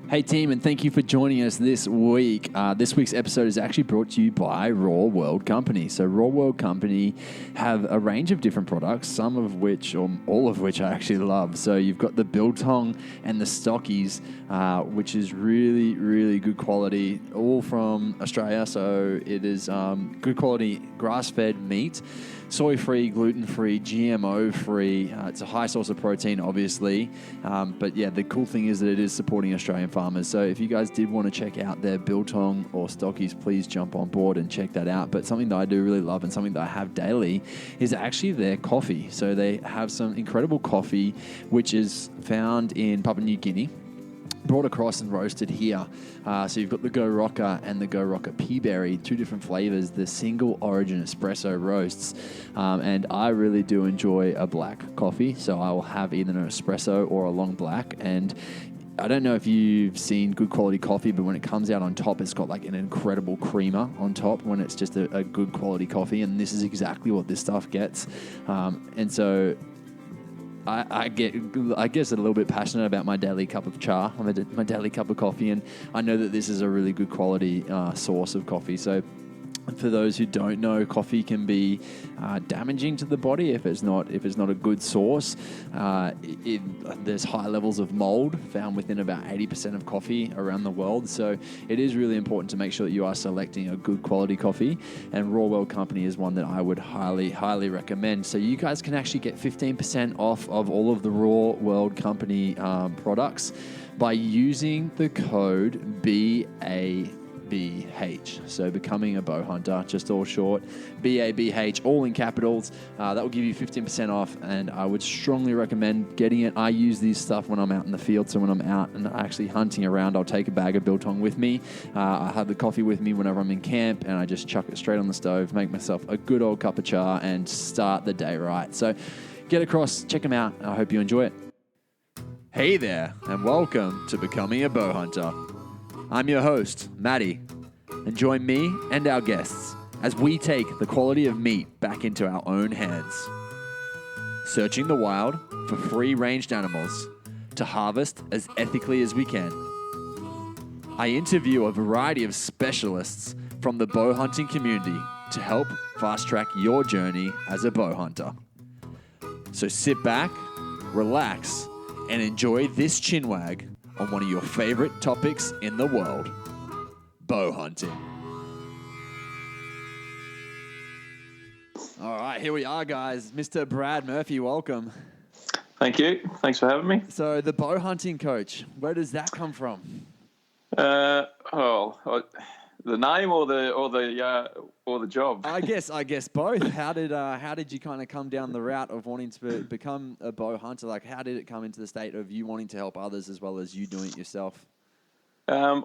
Hey team, and thank you for joining us this week. This week's episode is actually brought to you by Raw World Company. So Raw World Company have a range of different products, some of which, or all of which I actually love. So you've got the biltong and the stockies, which is really, really good quality, all from Australia. So it is good quality grass-fed meat, soy-free, gluten-free, GMO-free. It's a high source of protein, obviously. But yeah, the cool thing is that it is supporting Australian farmers. So if you guys did want to check out their biltong or stockies, please jump on board and check that out. But something that I do really love and something that I have daily is actually their coffee. So they have some incredible coffee, which is found in Papua New Guinea, brought across and roasted here. So you've got the Go Rocker and the Go Rocker Pea Berry, two different flavors, the single origin espresso roasts. And I really do enjoy a black coffee. So I will have either an espresso or a long black. And I don't know if you've seen good quality coffee, but when it comes out on top, it's got like an incredible creamer on top when it's just a good quality coffee. And this is exactly what this stuff gets. And so I guess a little bit passionate about my daily cup of cha, my daily cup of coffee, and I know that this is a really good quality source of coffee. So for those who don't know, coffee can be damaging to the body if it's not a good source. There's high levels of mold found within about 80% of coffee around the world. So it is really important to make sure that you are selecting a good quality coffee. And Raw World Company is one that I would highly, highly recommend. So you guys can actually get 15% off of all of the Raw World Company products by using the code BABH. So becoming a bow hunter, just all short, BABH, all in capitals. That will give you 15% off, and I would strongly recommend getting it. I use these stuff when I'm out in the field. So when I'm out and actually hunting around, I'll take a bag of biltong with me. I have the coffee with me whenever I'm in camp, and I just chuck it straight on the stove, make myself a good old cup of cha, and start the day right. So get across, check them out. I hope you enjoy it. Hey there, and welcome to Becoming a Bow Hunter. I'm your host, Matty, and join me and our guests as we take the quality of meat back into our own hands, searching the wild for free-ranged animals to harvest as ethically as we can. I interview a variety of specialists from the bow hunting community to help fast-track your journey as a bow hunter. So sit back, relax, and enjoy this chinwag on one of your favorite topics in the world, bow hunting. All right, here we are, guys. Mr. Brad Murphy, welcome. Thank you. Thanks for having me. So the bow hunting coach, where does that come from? The name or the job? I guess both. How did you kind of come down the route of wanting to become a bow hunter? Like, how did it come into the state of you wanting to help others as well as you doing it yourself? I've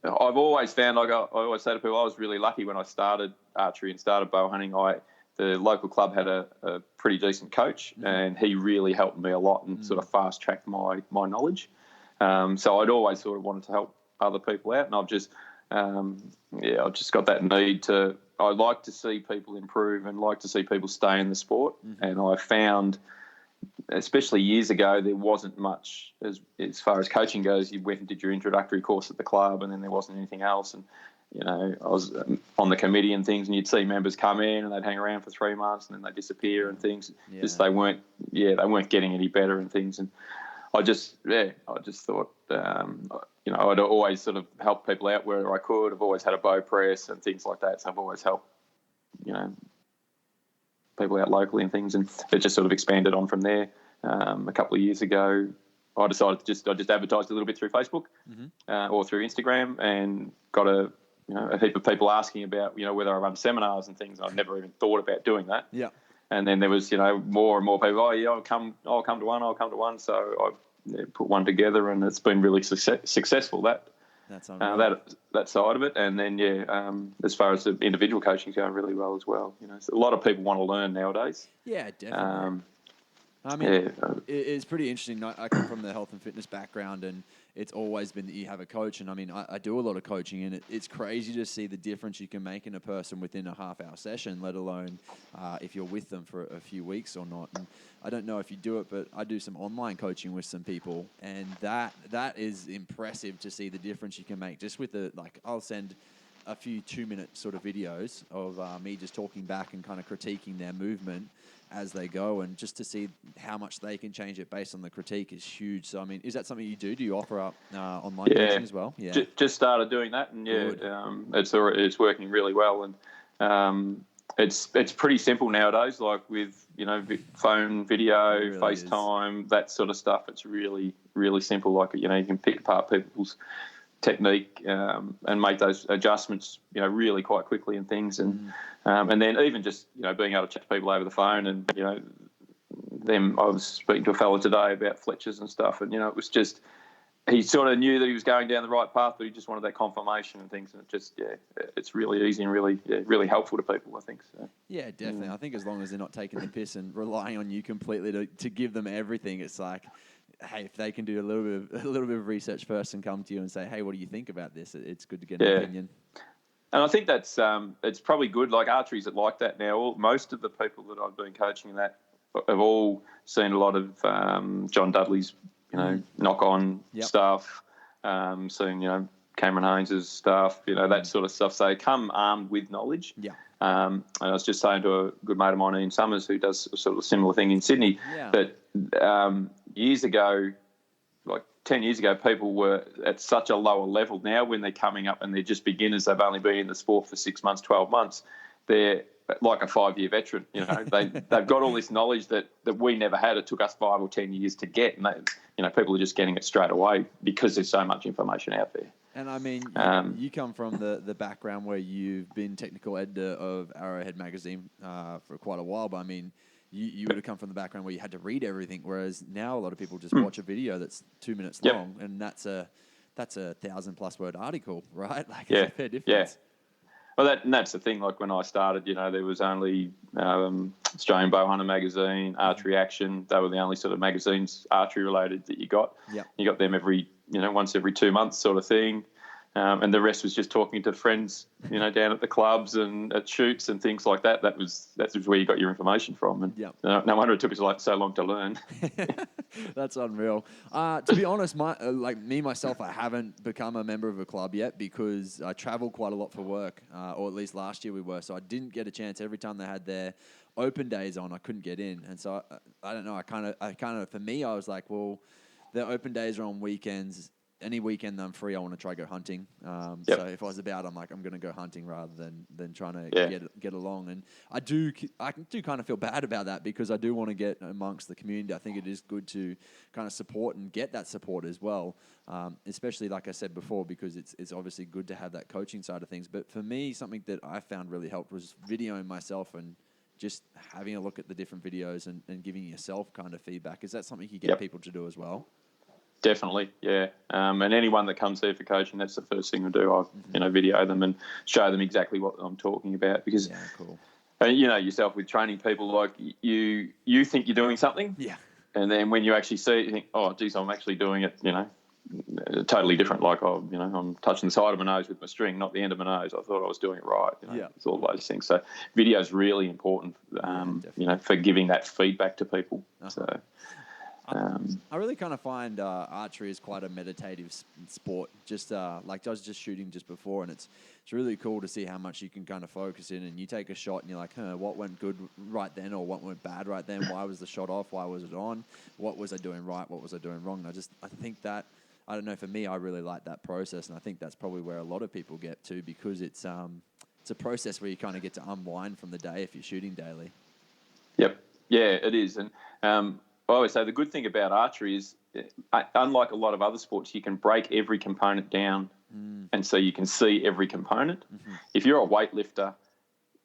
always found, like I always say to people, I was really lucky when I started archery and started bow hunting. The local club had a pretty decent coach, and he really helped me a lot and sort of fast tracked my knowledge. So I'd always sort of wanted to help other people out, and I've just got that need to. I like to see people improve and like to see people stay in the sport. And I found, especially years ago, there wasn't much as far as coaching goes. You went and did your introductory course at the club, and then there wasn't anything else. And I was on the committee and things, and you'd see members come in and they'd hang around for 3 months and then they'd disappear and things. Yeah. Just they weren't getting any better and things. And I just thought, I'd always sort of help people out where I could. I've always had a bow press and things like that, so I've always helped, people out locally and things, and it just sort of expanded on from there. A couple of years ago, I decided I just advertised a little bit through Facebook or through Instagram, and got a heap of people asking about whether I run seminars and things. I've never even thought about doing that. Yeah. And then there was more and more people. Oh yeah, I'll come to one. So I put one together, and it's been really successful. That's that side of it, and then as far as the individual coaching is going really well as well. So a lot of people want to learn nowadays. Yeah, definitely. It's pretty interesting. I come from the health and fitness background, and it's always been that you have a coach. And I mean, I do a lot of coaching, and it's crazy to see the difference you can make in a person within a half-hour session, let alone if you're with them for a few weeks or not. And I don't know if you do it, but I do some online coaching with some people, and that is impressive to see the difference you can make just with I'll send a few 2-minute sort of videos of me just talking back and kind of critiquing their movement as they go, and just to see how much they can change it based on the critique is huge. So, I mean, is that something you do? Do you offer up online coaching as well? Yeah, just started doing that, and it's working really well, and it's pretty simple nowadays. Like with phone video, really FaceTime, that sort of stuff. It's really really simple. Like you can pick apart people's technique and make those adjustments really quite quickly and things, and then even just being able to chat to people over the phone, and I was speaking to a fellow today about Fletchers and stuff, and it was just he sort of knew that he was going down the right path, but he just wanted that confirmation and things, and it's really easy and really helpful to people, I think. So yeah, definitely. I think as long as they're not taking the piss and relying on you completely to give them everything, it's like, hey, if they can do a little bit of research first and come to you and say, hey, what do you think about this? It's good to get an opinion. And I think that's it's probably good. Like archery's like that now. Most of the people that I've been coaching that have all seen a lot of John Dudley's knock-on stuff, seen Cameron Haynes's stuff, that sort of stuff. So they come armed with knowledge. Yeah. And I was just saying to a good mate of mine, Ian Summers, who does a sort of similar thing in Sydney, that years ago, like 10 years ago, people were at such a lower level. Now when they're coming up and they're just beginners, they've only been in the sport for 6 months, 12 months, they're like a 5-year veteran. They've got all this knowledge that we never had. It took us 5 or 10 years to get, and people are just getting it straight away because there's so much information out there. And I mean, you come from the background where you've been technical editor of Arrowhead magazine for quite a while, but I mean, you would have come from the background where you had to read everything, whereas now a lot of people just watch a video that's 2 minutes long, and that's a 1,000+ word article, right? Like, it's a fair difference. Yeah. Well, that's the thing. Like when I started, there was only Australian Bowhunter magazine, Archery Action. They were the only sort of magazines archery related that you got. Yep. You got them once every 2 months sort of thing. And the rest was just talking to friends, down at the clubs and at shoots and things like that. That was where you got your information from. And no wonder it took us so long to learn. That's unreal. To be honest, myself, I haven't become a member of a club yet because I travel quite a lot for work, or at least last year we were. So I didn't get a chance. Every time they had their open days on, I couldn't get in. And so I don't know. I kind of for me, I was like, well, their open days are on weekends. Any weekend that I'm free, I want to try go hunting. So if I was about, I'm like, I'm going to go hunting rather than trying to get along. And I do kind of feel bad about that because I do want to get amongst the community. I think it is good to kind of support and get that support as well, especially like I said before, because it's obviously good to have that coaching side of things. But for me, something that I found really helped was videoing myself and just having a look at the different videos and giving yourself kind of feedback. Is that something you get people to do as well? Definitely, yeah. And anyone that comes here for coaching, that's the first thing I do. I video them and show them exactly what I'm talking about because, cool. Yourself with training people, like you think you're doing something, and then when you actually see it, you think, oh, geez, I'm actually doing it, totally different. Like, I'm touching the side of my nose with my string, not the end of my nose. I thought I was doing it right. It's all those things. So video is really important, for giving that feedback to people. So. I really kind of find archery is quite a meditative sport. Just like I was just shooting just before, and it's really cool to see how much you can kind of focus in. And you take a shot, and you're like, what went good right then, or what went bad right then? Why was the shot off? Why was it on? What was I doing right? What was I doing wrong? And I think that, I don't know, for me, I really like that process, and I think that's probably where a lot of people get to because it's a process where you kind of get to unwind from the day if you're shooting daily. Yep. Yeah, it is, and. I always say the good thing about archery is, unlike a lot of other sports, you can break every component down, and so you can see every component. Mm-hmm. If you're a weightlifter,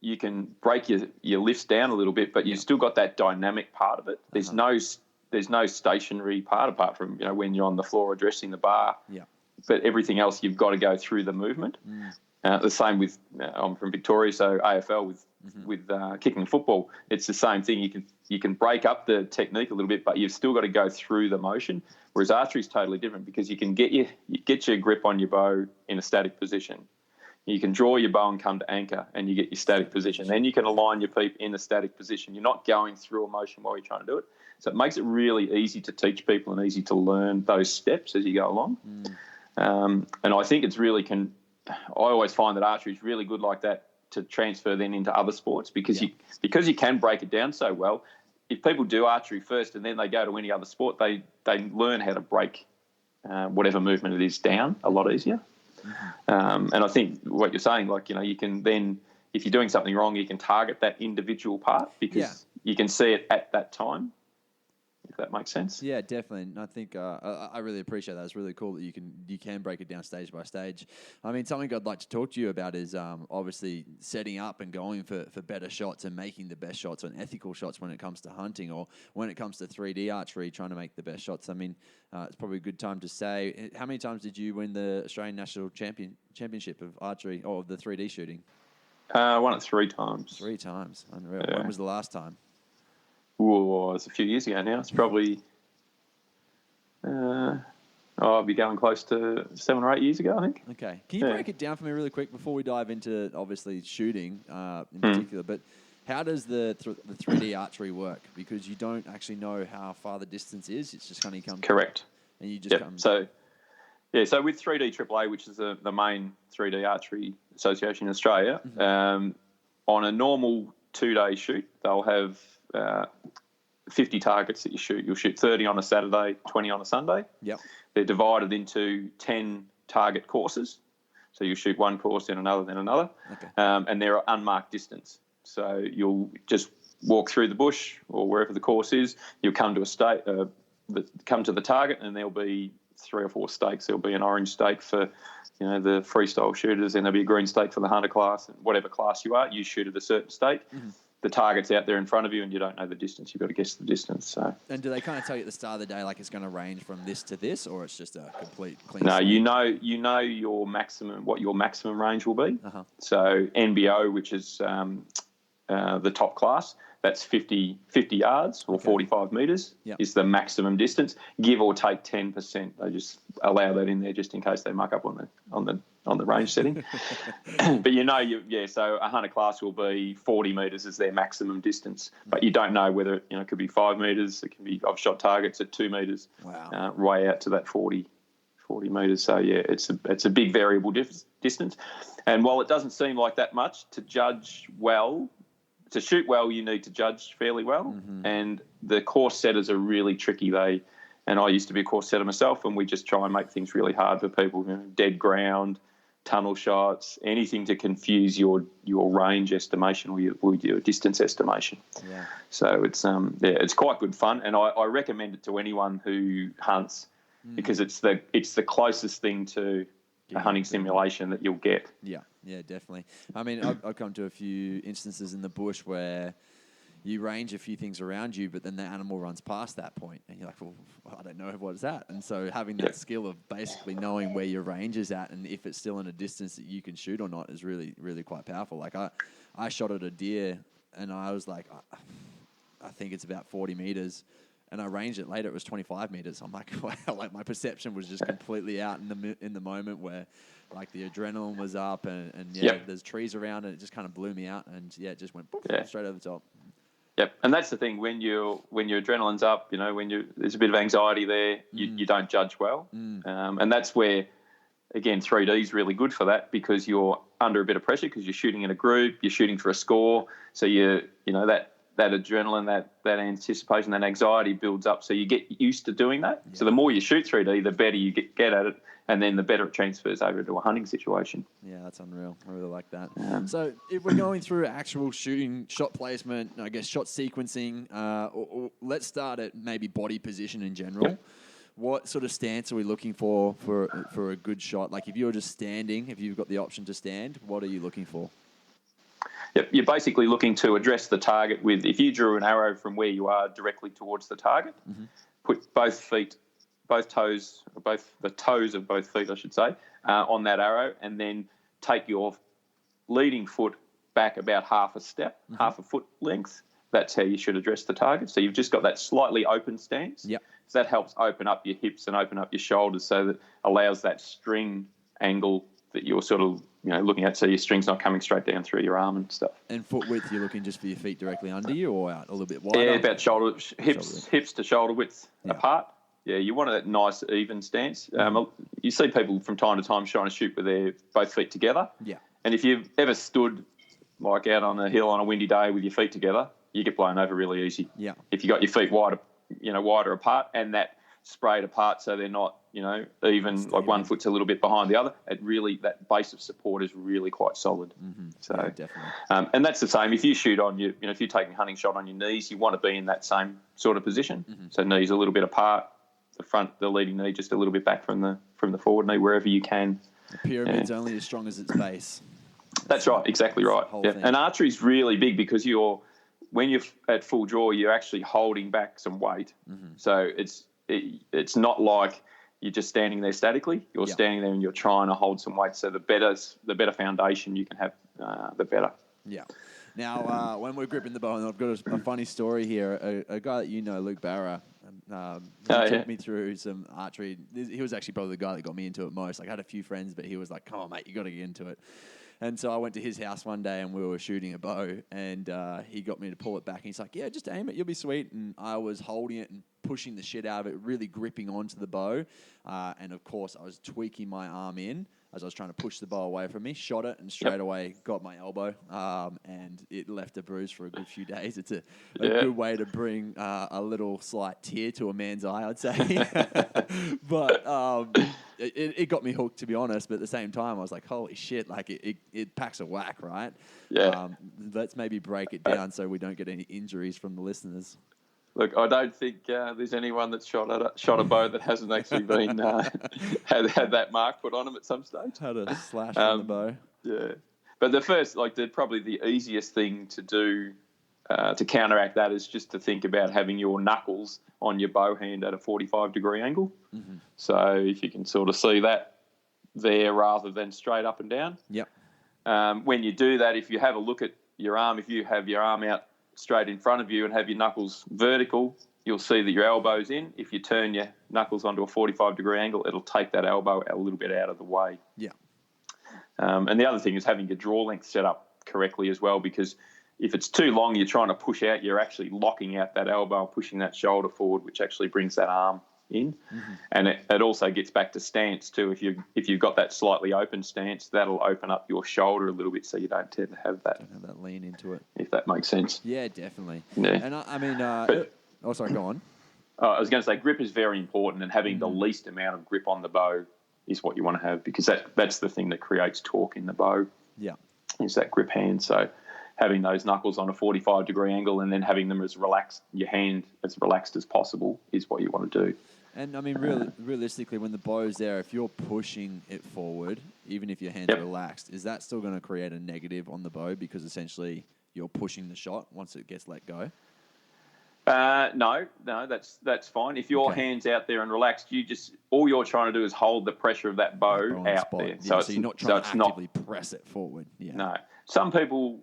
you can break your lifts down a little bit, but you've still got that dynamic part of it. There's no stationary part apart from when you're on the floor addressing the bar. Yeah. But everything else you've got to go through the movement. The same with I'm from Victoria, so AFL with kicking football, it's the same thing. You can break up the technique a little bit, but you've still got to go through the motion. Whereas archery is totally different because you can get your grip on your bow in a static position. You can draw your bow and come to anchor and you get your static position. Then you can align your peep in a static position. You're not going through a motion while you're trying to do it. So it makes it really easy to teach people and easy to learn those steps as you go along. And I think it's really I always find that archery is really good like that to transfer then into other sports because you can break it down so well. If people do archery first and then they go to any other sport, they learn how to break whatever movement it is down a lot easier. And I think what you're saying, like, you can then, if you're doing something wrong, you can target that individual part because you can see it at that time, if that makes sense. Yeah, definitely. And I think I really appreciate that. It's really cool that you can break it down stage by stage. I mean, something I'd like to talk to you about is obviously setting up and going for better shots and making the best shots and ethical shots when it comes to hunting or when it comes to 3D archery, trying to make the best shots. I mean, it's probably a good time to say, how many times did you win the Australian National Championship of archery or of the 3D shooting? I won it 3 times. 3 times. Unreal. Yeah. When was the last time? Ooh, it's a few years ago now. It's probably, I'll be going close to 7 or 8 years ago, I think. Okay. Can you break it down for me really quick before we dive into, obviously, shooting in particular? But how does the 3D archery work? Because you don't actually know how far the distance is. It's just kind of come. Correct. And you just come. So with 3D AAA, which is the main 3D archery association in Australia, on a normal 2-day shoot, they'll have 50 targets that you shoot. You'll shoot 30 on a Saturday, 20 on a Sunday. Yep. They're divided into 10 target courses. So you shoot one course, then another, then another. Okay. And they're unmarked distance. So you'll just walk through the bush or wherever the course is. You'll come to come to the target, and there'll be 3 or 4 stakes. There'll be an orange stake for the freestyle shooters, and there'll be a green stake for the hunter class. And whatever class you are, you shoot at a certain stake. The target's out there in front of you and you don't know the distance. You've got to guess the distance. So. And do they kind of tell you at the start of the day, like it's going to range from this to this, or it's just a complete clean No, slate? you know your maximum, what your maximum range will be. So NBO, which is the top class, that's 50 yards or 45 metres is the maximum distance, give or take 10%. They just allow that in there just in case they muck up on the range setting. But so a hunter class will be 40 metres as their maximum distance, but you don't know whether it could be 5 metres. It can be, I've shot targets at 2 metres, way out to that 40 metres. So it's a big variable distance, and while it doesn't seem like that much, to judge well, to shoot well, you need to judge fairly well, and the course setters are really tricky. And I used to be a course setter myself, and we just try and make things really hard for people. Dead ground, tunnel shots, anything to confuse your range estimation or your distance estimation. Yeah. So it's quite good fun, and I recommend it to anyone who hunts because it's the closest thing to a hunting simulation that you'll get. Yeah, definitely. I mean, I've come to a few instances in the bush where you range a few things around you, but then the animal runs past that point, and you're like, well, I don't know what is that. And so having that skill of basically knowing where your range is at and if it's still in a distance that you can shoot or not is really, really quite powerful. Like I shot at a deer, and I was like, I think it's about 40 meters. And I ranged it later. It was 25 meters. I'm like, wow! Like my perception was just completely out in the moment where, like, the adrenaline was up and there's trees around, and it just kind of blew me out. And it just went straight over the top. Yep, and that's the thing when your adrenaline's up, there's a bit of anxiety there. You don't judge well, and that's where, again, 3D is really good for that because you're under a bit of pressure because you're shooting in a group, you're shooting for a score, so that adrenaline, that anticipation, that anxiety builds up. So you get used to doing that. Yeah. So the more you shoot 3D, the better you get at it, and then the better it transfers over to a hunting situation. Yeah, that's unreal. I really like that. So if we're going through actual shooting, shot placement, I guess shot sequencing, or let's start at maybe body position in general. Yep. What sort of stance are we looking for a good shot? Like if you're just standing, if you've got the option to stand, what are you looking for? Yep, you're basically looking to address the target with, if you drew an arrow from where you are directly towards the target, put both the toes of both feet, I should say, on that arrow, and then take your leading foot back about half a step, half a foot length, that's how you should address the target. So you've just got that slightly open stance. Yep. So that helps open up your hips and open up your shoulders, so that allows that string angle that you're sort of looking at, so your string's not coming straight down through your arm and stuff. And foot width, you're looking just for your feet directly under you or out a little bit wider? Yeah, about hips to shoulder width apart. Yeah, you want a nice even stance. You see people from time to time trying to shoot with their both feet together. Yeah. And if you've ever stood like out on a hill on a windy day with your feet together, you get blown over really easy. Yeah. If you got your feet wider apart and that sprayed apart, so they're not, even, like one foot's a little bit behind the other, that base of support is really quite solid. Mm-hmm. So yeah, definitely. And that's the same. If you shoot on if you're taking a hunting shot on your knees, you want to be in that same sort of position. Mm-hmm. So knees a little bit apart, the leading knee just a little bit back from the forward knee, wherever you can. The pyramid's only as strong as its base. That's right, exactly right. Yeah. And archery is really big because when you're at full draw, you're actually holding back some weight. Mm-hmm. So it's not like you're just standing there statically. You're standing there and you're trying to hold some weight. So the better foundation you can have, the better. Yeah. Now, when we're gripping the bow, and I've got a funny story here. A guy that Luke Barra, took me through some archery. He was actually probably the guy that got me into it most. Like, I had a few friends, but he was like, "Come on, mate, you got to get into it." And so I went to his house one day and we were shooting a bow, and he got me to pull it back. And he's like, "Yeah, just aim it, you'll be sweet." And I was holding it and pushing the shit out of it, really gripping onto the bow. And of course, I was tweaking my arm in as I was trying to push the bow away from me, shot it, and straight away got my elbow. And it left a bruise for a good few days. It's a good way to bring a little slight tear to a man's eye, I'd say. But it got me hooked, to be honest. But at the same time, I was like, holy shit, like it packs a whack, right? Yeah. Let's maybe break it down so we don't get any injuries from the listeners. Look, I don't think there's anyone that's shot a bow that hasn't actually been had that mark put on them at some stage. Had a slash on the bow. Yeah, but probably the easiest thing to do to counteract that is just to think about having your knuckles on your bow hand at a 45-degree angle. Mm-hmm. So if you can sort of see that there rather than straight up and down. Yep. When you do that, if you have a look at your arm, if you have your arm out straight in front of you and have your knuckles vertical, you'll see that your elbow's in. If you turn your knuckles onto a 45-degree angle, it'll take that elbow a little bit out of the way. Yeah. And the other thing is having your draw length set up correctly as well, because if it's too long, you're trying to push out, you're actually locking out that elbow and pushing that shoulder forward, which actually brings that arm in. Mm-hmm. And it also gets back to stance too. If you've got that slightly open stance, that'll open up your shoulder a little bit, so you don't tend to have that. Don't have that lean into it. If that makes sense. Yeah, definitely. Yeah. And I mean, sorry, go on. I was going to say grip is very important, and having the least amount of grip on the bow is what you want to have, because that's the thing that creates torque in the bow. Yeah. Is that grip hand. So having those knuckles on a 45-degree angle and then having them your hand as relaxed as possible is what you want to do. And I mean, realistically, when the bow's there, if you're pushing it forward, even if your hand's relaxed, is that still going to create a negative on the bow, because essentially you're pushing the shot once it gets let go? No, that's fine. If your hand's out there and relaxed, all you're trying to do is hold the pressure of that bow out there. Yeah, so you're not trying to actively press it forward. Yeah. No. Some people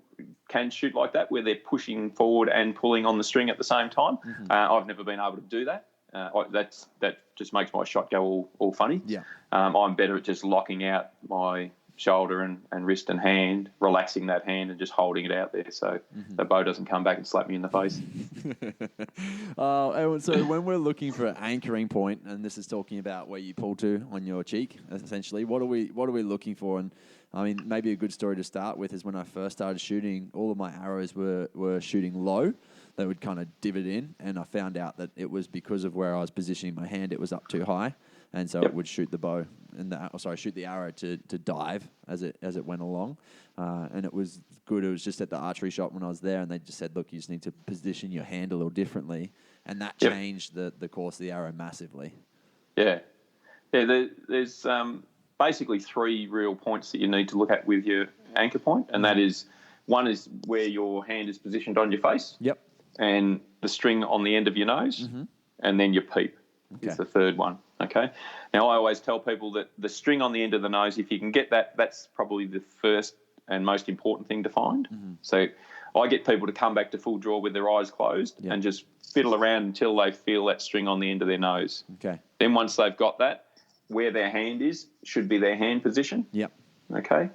can shoot like that, where they're pushing forward and pulling on the string at the same time. Mm-hmm. I've never been able to do that. That just makes my shot go all funny. Yeah. I'm better at just locking out my shoulder and wrist and hand, relaxing that hand and just holding it out there so the bow doesn't come back and slap me in the face. So when we're looking for an anchoring point, and this is talking about where you pull to on your cheek, essentially, what are we looking for? And I mean, maybe a good story to start with is when I first started shooting, all of my arrows were shooting low. They would kind of divot in, and I found out that it was because of where I was positioning my hand. It was up too high, and so it would shoot the bow shoot the arrow to dive as it went along, and it was good. It was just at the archery shop when I was there, and they just said, "Look, you just need to position your hand a little differently," and that changed the course of the arrow massively. Yeah. There's basically three real points that you need to look at with your anchor point, and that is, one is where your hand is positioned on your face. Yep. And the string on the end of your nose, and then your peep is the third one, okay? Now, I always tell people that the string on the end of the nose, if you can get that, that's probably the first and most important thing to find. Mm-hmm. So I get people to come back to full draw with their eyes closed and just fiddle around until they feel that string on the end of their nose. Okay. Then once they've got that, where their hand is should be their hand position. Yep. Okay.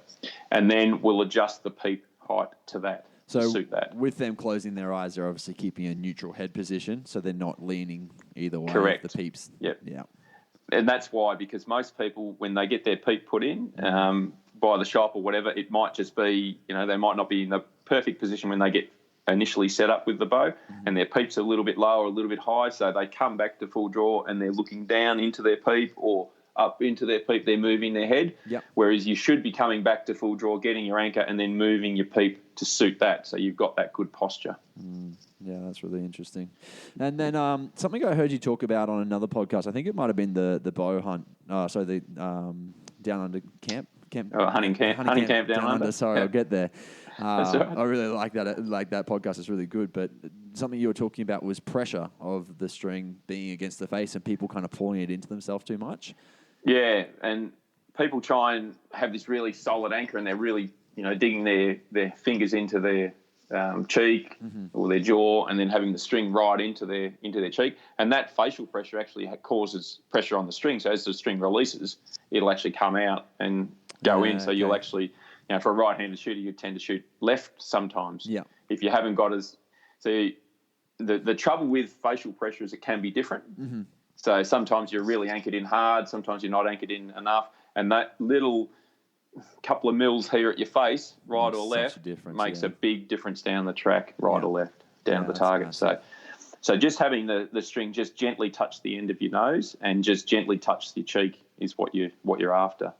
And then we'll adjust the peep height to that. So to suit that. With them closing their eyes, they're obviously keeping a neutral head position, so they're not leaning either way. Correct. The peeps. Yep. Yeah. And that's why, because most people, when they get their peep put in by the shop or whatever, it might just be, they might not be in the perfect position when they get initially set up with the bow, and their peep's a little bit low or a little bit high, so they come back to full draw and they're looking down into their peep or up into their peep, they're moving their head. Yep. Whereas you should be coming back to full draw, getting your anchor, and then moving your peep to suit that, so you've got that good posture. Yeah, that's really interesting. And then something I heard you talk about on another podcast, I think it might have been the bow hunt, the down under camp. Hunting camp down under. Sorry, I'll get there. That's all right. I really like that. Like that podcast is really good. But something you were talking about was pressure of the string being against the face and people kind of pulling it into themselves too much. Yeah, and people try and have this really solid anchor, and they're really digging their fingers into their cheek or their jaw, and then having the string right into their cheek, and that facial pressure actually causes pressure on the string. So as the string releases, it'll actually come out and go in. So you'll actually, for a right-handed shooter, you tend to shoot left sometimes. Yeah. If you haven't got the trouble with facial pressure is it can be different. Mm-hmm. So sometimes you're really anchored in hard, sometimes you're not anchored in enough, and that little couple of mils here at your face, right or left, makes a big difference down the track, right or left, down to the target. Nice. So just having the string just gently touch the end of your nose and just gently touch your cheek is what you're after.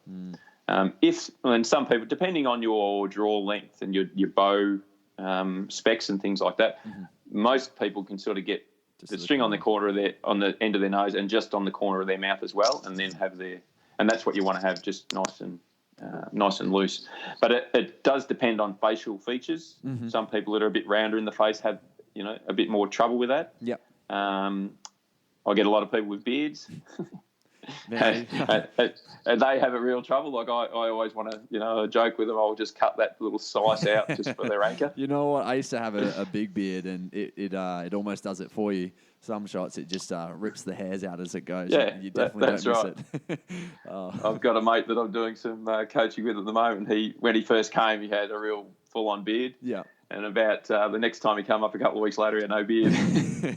And some people, depending on your draw length and your bow specs and things like that, most people can sort of get just the string on the end of their nose and just on the corner of their mouth as well, and then have and that's what you want to have, just nice and loose. But it does depend on facial features. Mm-hmm. Some people that are a bit rounder in the face have a bit more trouble with that. Yeah. I get a lot of people with beards. and they have a real trouble. Like I always want to, joke with them. I'll just cut that little slice out just for their anchor. You know what? I used to have a big beard, and it almost does it for you. Some shots it just rips the hairs out as it goes. Yeah, you definitely that's don't miss right. it. I've got a mate that I'm doing some coaching with at the moment. When he first came, he had a real full-on beard. Yeah. And about the next time he came up a couple of weeks later, he had no beard,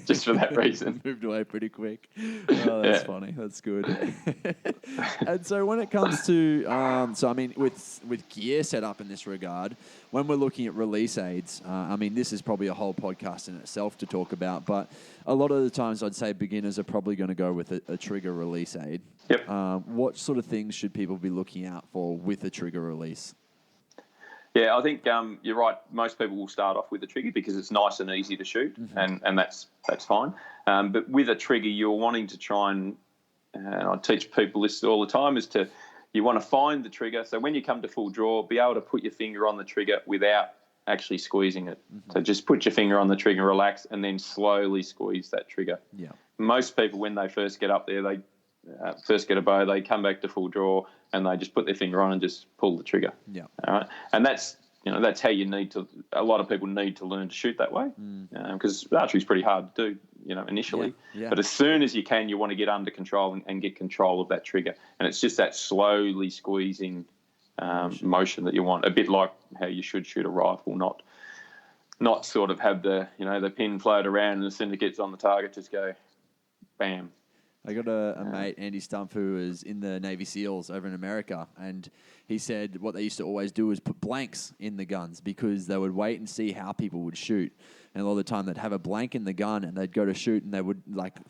just for that reason. Moved away pretty quick. Oh, that's funny. That's good. And so when it comes to, with gear set up in this regard, when we're looking at release aids, this is probably a whole podcast in itself to talk about, but a lot of the times I'd say beginners are probably going to go with a trigger release aid. Yep. What sort of things should people be looking out for with a trigger release? Yeah, I think you're right. Most people will start off with a trigger because it's nice and easy to shoot, and that's fine. But with a trigger, you're wanting to try and I teach people this all the time, you want to find the trigger. So when you come to full draw, be able to put your finger on the trigger without actually squeezing it. Mm-hmm. So just put your finger on the trigger, relax, and then slowly squeeze that trigger. Yeah. Most people, when they first get up there, they first get a bow, they come back to full draw and they just put their finger on and just pull the trigger. Yeah. All right. And that's how you need to. A lot of people need to learn to shoot that way because archery is pretty hard to do. Initially. Yeah. But as soon as you can, you want to get under control and get control of that trigger. And it's just that slowly squeezing motion that you want. A bit like how you should shoot a rifle, not sort of have the the pin float around and as soon as it gets on the target, just go, bam. I got a mate, Andy Stumpf, who was in the Navy SEALs over in America, and he said what they used to always do is put blanks in the guns because they would wait and see how people would shoot. And a lot of the time they'd have a blank in the gun and they'd go to shoot and they would,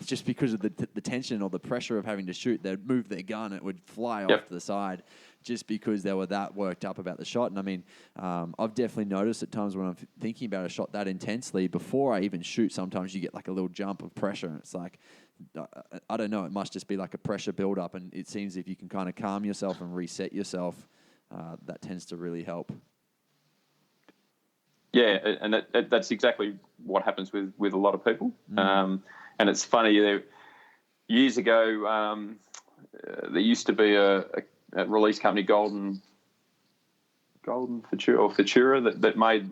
just because of the tension or the pressure of having to shoot, they'd move their gun, it would fly off to the side just because they were that worked up about the shot. And I've definitely noticed at times when I'm thinking about a shot that intensely, before I even shoot, sometimes you get like a little jump of pressure and it's like, I don't know, it must just be like a pressure build-up, and it seems if you can kind of calm yourself and reset yourself, that tends to really help. Yeah, and that's exactly what happens with a lot of people. And it's funny, years ago, there used to be a release company, Golden Futura, that made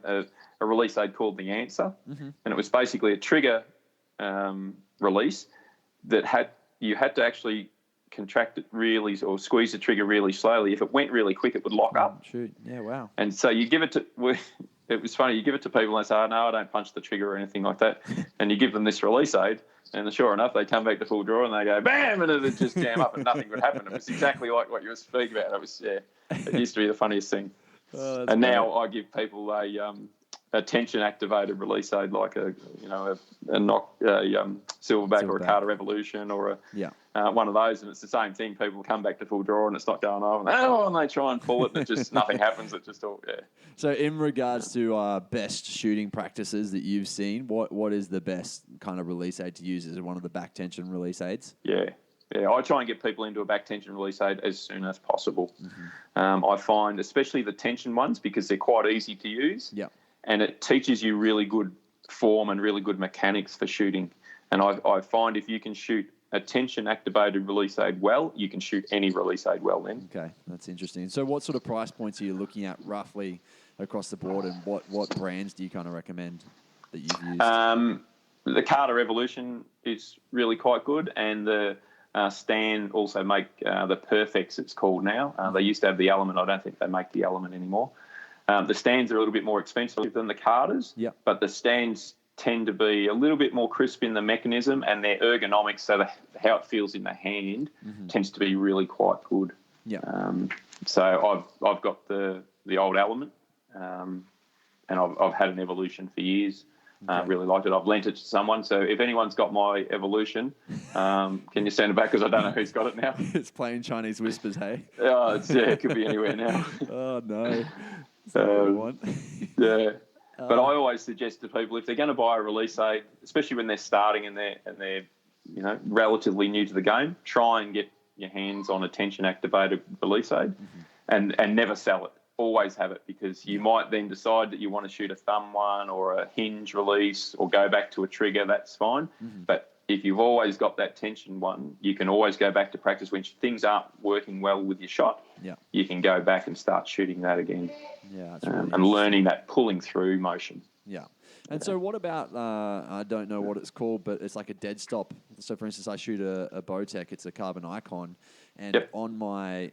a release aid called the Answer, and it was basically a trigger release that you had to actually contract it really or squeeze the trigger really slowly. If it went really quick, it would lock up. Shoot, yeah, wow. And so you give it to. It was funny. You give it to people and they say, "Oh, no, I don't punch the trigger or anything like that," and you give them this release aid. And sure enough, they come back to full draw and they go, bam, and it would just jam up and nothing would happen. It was exactly like what you were speaking about. It used to be the funniest thing. Oh, and now I give people a tension-activated release aid, like a silverback or a Carter Evolution or one of those, and it's the same thing. People come back to full draw and it's not going on, and they try and pull it, and it just nothing happens. It just all So, in regards to best shooting practices that you've seen, what is the best kind of release aid to use? Is it one of the back tension release aids? Yeah. I try and get people into a back tension release aid as soon as possible. I find, especially the tension ones, because they're quite easy to use. Yeah. And it teaches you really good form and really good mechanics for shooting. And I find if you can shoot a tension-activated release aid well, you can shoot any release aid well then. Okay, that's interesting. So what sort of price points are you looking at roughly across the board, and what brands do you kind of recommend that you've used? The Carter Evolution is really quite good, and the Stan also make the Perfects, it's called now. They used to have the Element. I don't think they make the Element anymore. The Stans are a little bit more expensive than the Carters, but the Stans tend to be a little bit more crisp in the mechanism, and their ergonomics, so how it feels in the hand, tends to be really quite good. Yeah. So I've got the old Element, and I've had an Evolution for years. Really liked it. I've lent it to someone, so if anyone's got my Evolution, can you send it back, because I don't know who's got it now. It's playing Chinese whispers, hey? It could be anywhere now. Oh, no. Yeah. But I always suggest to people, if they're going to buy a release aid, especially when they're starting and they're relatively new to the game, try and get your hands on a tension-activated release aid and never sell it. Always have it, because you might then decide that you want to shoot a thumb one or a hinge release or go back to a trigger. That's fine. But if you've always got that tension one, you can always go back to practice when things aren't working well with your shot. Yeah. You can go back and start shooting that again. Yeah, that's really and learning that pulling through motion. Yeah. And so what about, I don't know what it's called, but it's like a dead stop. So, for instance, I shoot a Bowtech. It's a carbon icon. And on my,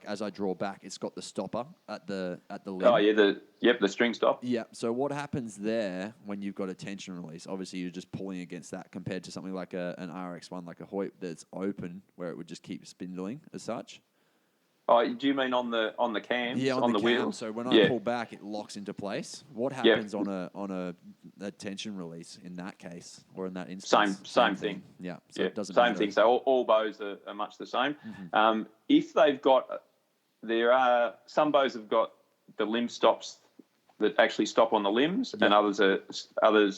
as I draw back, it's got the stopper at the limb. Oh, yeah, the string stop. Yeah. So what happens there when you've got a tension release? Obviously, you're just pulling against that compared to something like an RX1, like a Hoyt that's open, where it would just keep spindling as such. Oh, do you mean on the cams? Yeah, on the wheel. So when I pull back, it locks into place. What happens on a tension release in that case, or in that instance? Same thing. Yeah. So it doesn't same matter. thing. So all bows are much the same. If they've got, there are some bows have got the limb stops that actually stop on the limbs, and others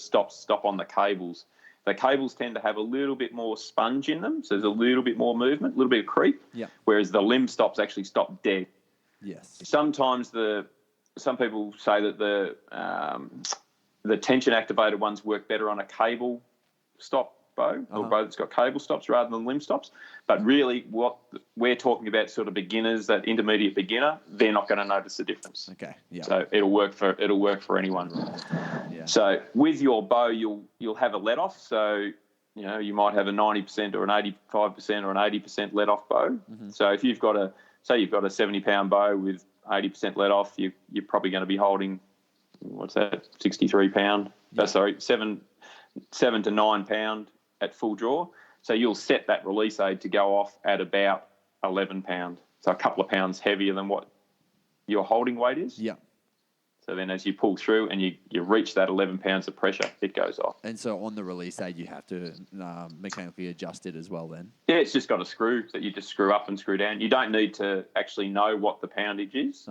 stop on the cables. The cables tend to have a little bit more sponge in them, so there's a little bit more movement, a little bit of creep, whereas the limb stops actually stop dead. Yes. Sometimes some people say that the tension-activated ones work better on a cable stop bow, or bow that's got cable stops rather than limb stops. But really, what we're talking about, sort of beginners, that intermediate beginner, they're not going to notice the difference. Okay. Yeah. So it'll work for anyone. Yeah. So with your bow, you'll have a let off. So you might have a 90% or an 85% or an 80% let off bow. So if you've got a 70-pound bow with 80% let off, you're probably going to be holding, what's that, 63 pound? Yeah. Sorry, 7 to 9 pound at full draw. So you'll set that release aid to go off at about 11 pound. So a couple of pounds heavier than what your holding weight is. Yeah. So then as you pull through and you reach that 11 pounds of pressure, it goes off. And so on the release aid, you have to mechanically adjust it as well then? Yeah, it's just got a screw that you just screw up and screw down. You don't need to actually know what the poundage is.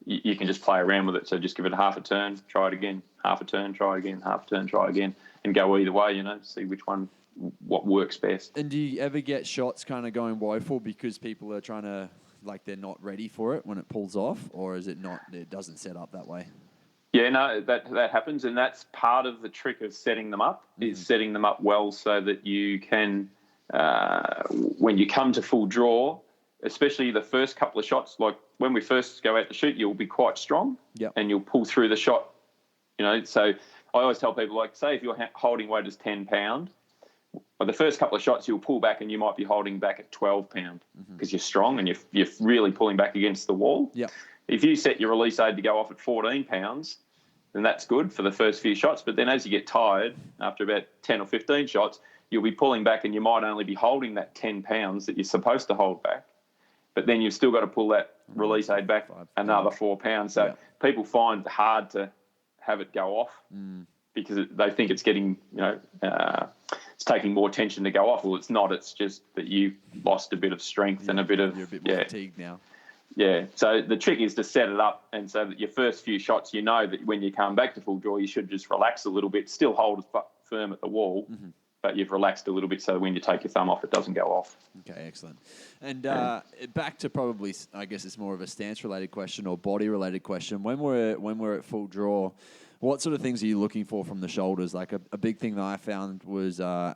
You can just play around with it. So just give it half a turn, try it again, half a turn, try it again, half a turn, try it again, and go either way, see what works best. And do you ever get shots kind of going woeful because people are trying to, they're not ready for it when it pulls off, or is it not, it doesn't set up that way? Yeah, no, that happens, and that's part of the trick of setting them up, is setting them up well so that you can, when you come to full draw, especially the first couple of shots, like when we first go out to shoot, you'll be quite strong, and you'll pull through the shot So I always tell people, like, say if your holding weight is 10 pound, well, the first couple of shots you'll pull back and you might be holding back at 12 pound because you're strong and you're really pulling back against the wall. Yeah. If you set your release aid to go off at 14 pounds, then that's good for the first few shots. But then as you get tired, after about 10 or 15 shots, you'll be pulling back and you might only be holding that 10 pounds that you're supposed to hold back. But then you've still got to pull that release aid back another 4 pounds. So people find it hard to have it go off because they think it's getting, it's taking more tension to go off. Well, it's not. It's just that you've lost a bit of strength and a bit of... You're a bit more fatigued now. Yeah. So the trick is to set it up and so that your first few shots, that when you come back to full draw, you should just relax a little bit, still hold firm at the wall, but you've relaxed a little bit so that when you take your thumb off, it doesn't go off. Okay, excellent. And back to probably, I guess it's more of a stance-related question or body-related question. When we're at full draw, what sort of things are you looking for from the shoulders? Like a big thing that I found was I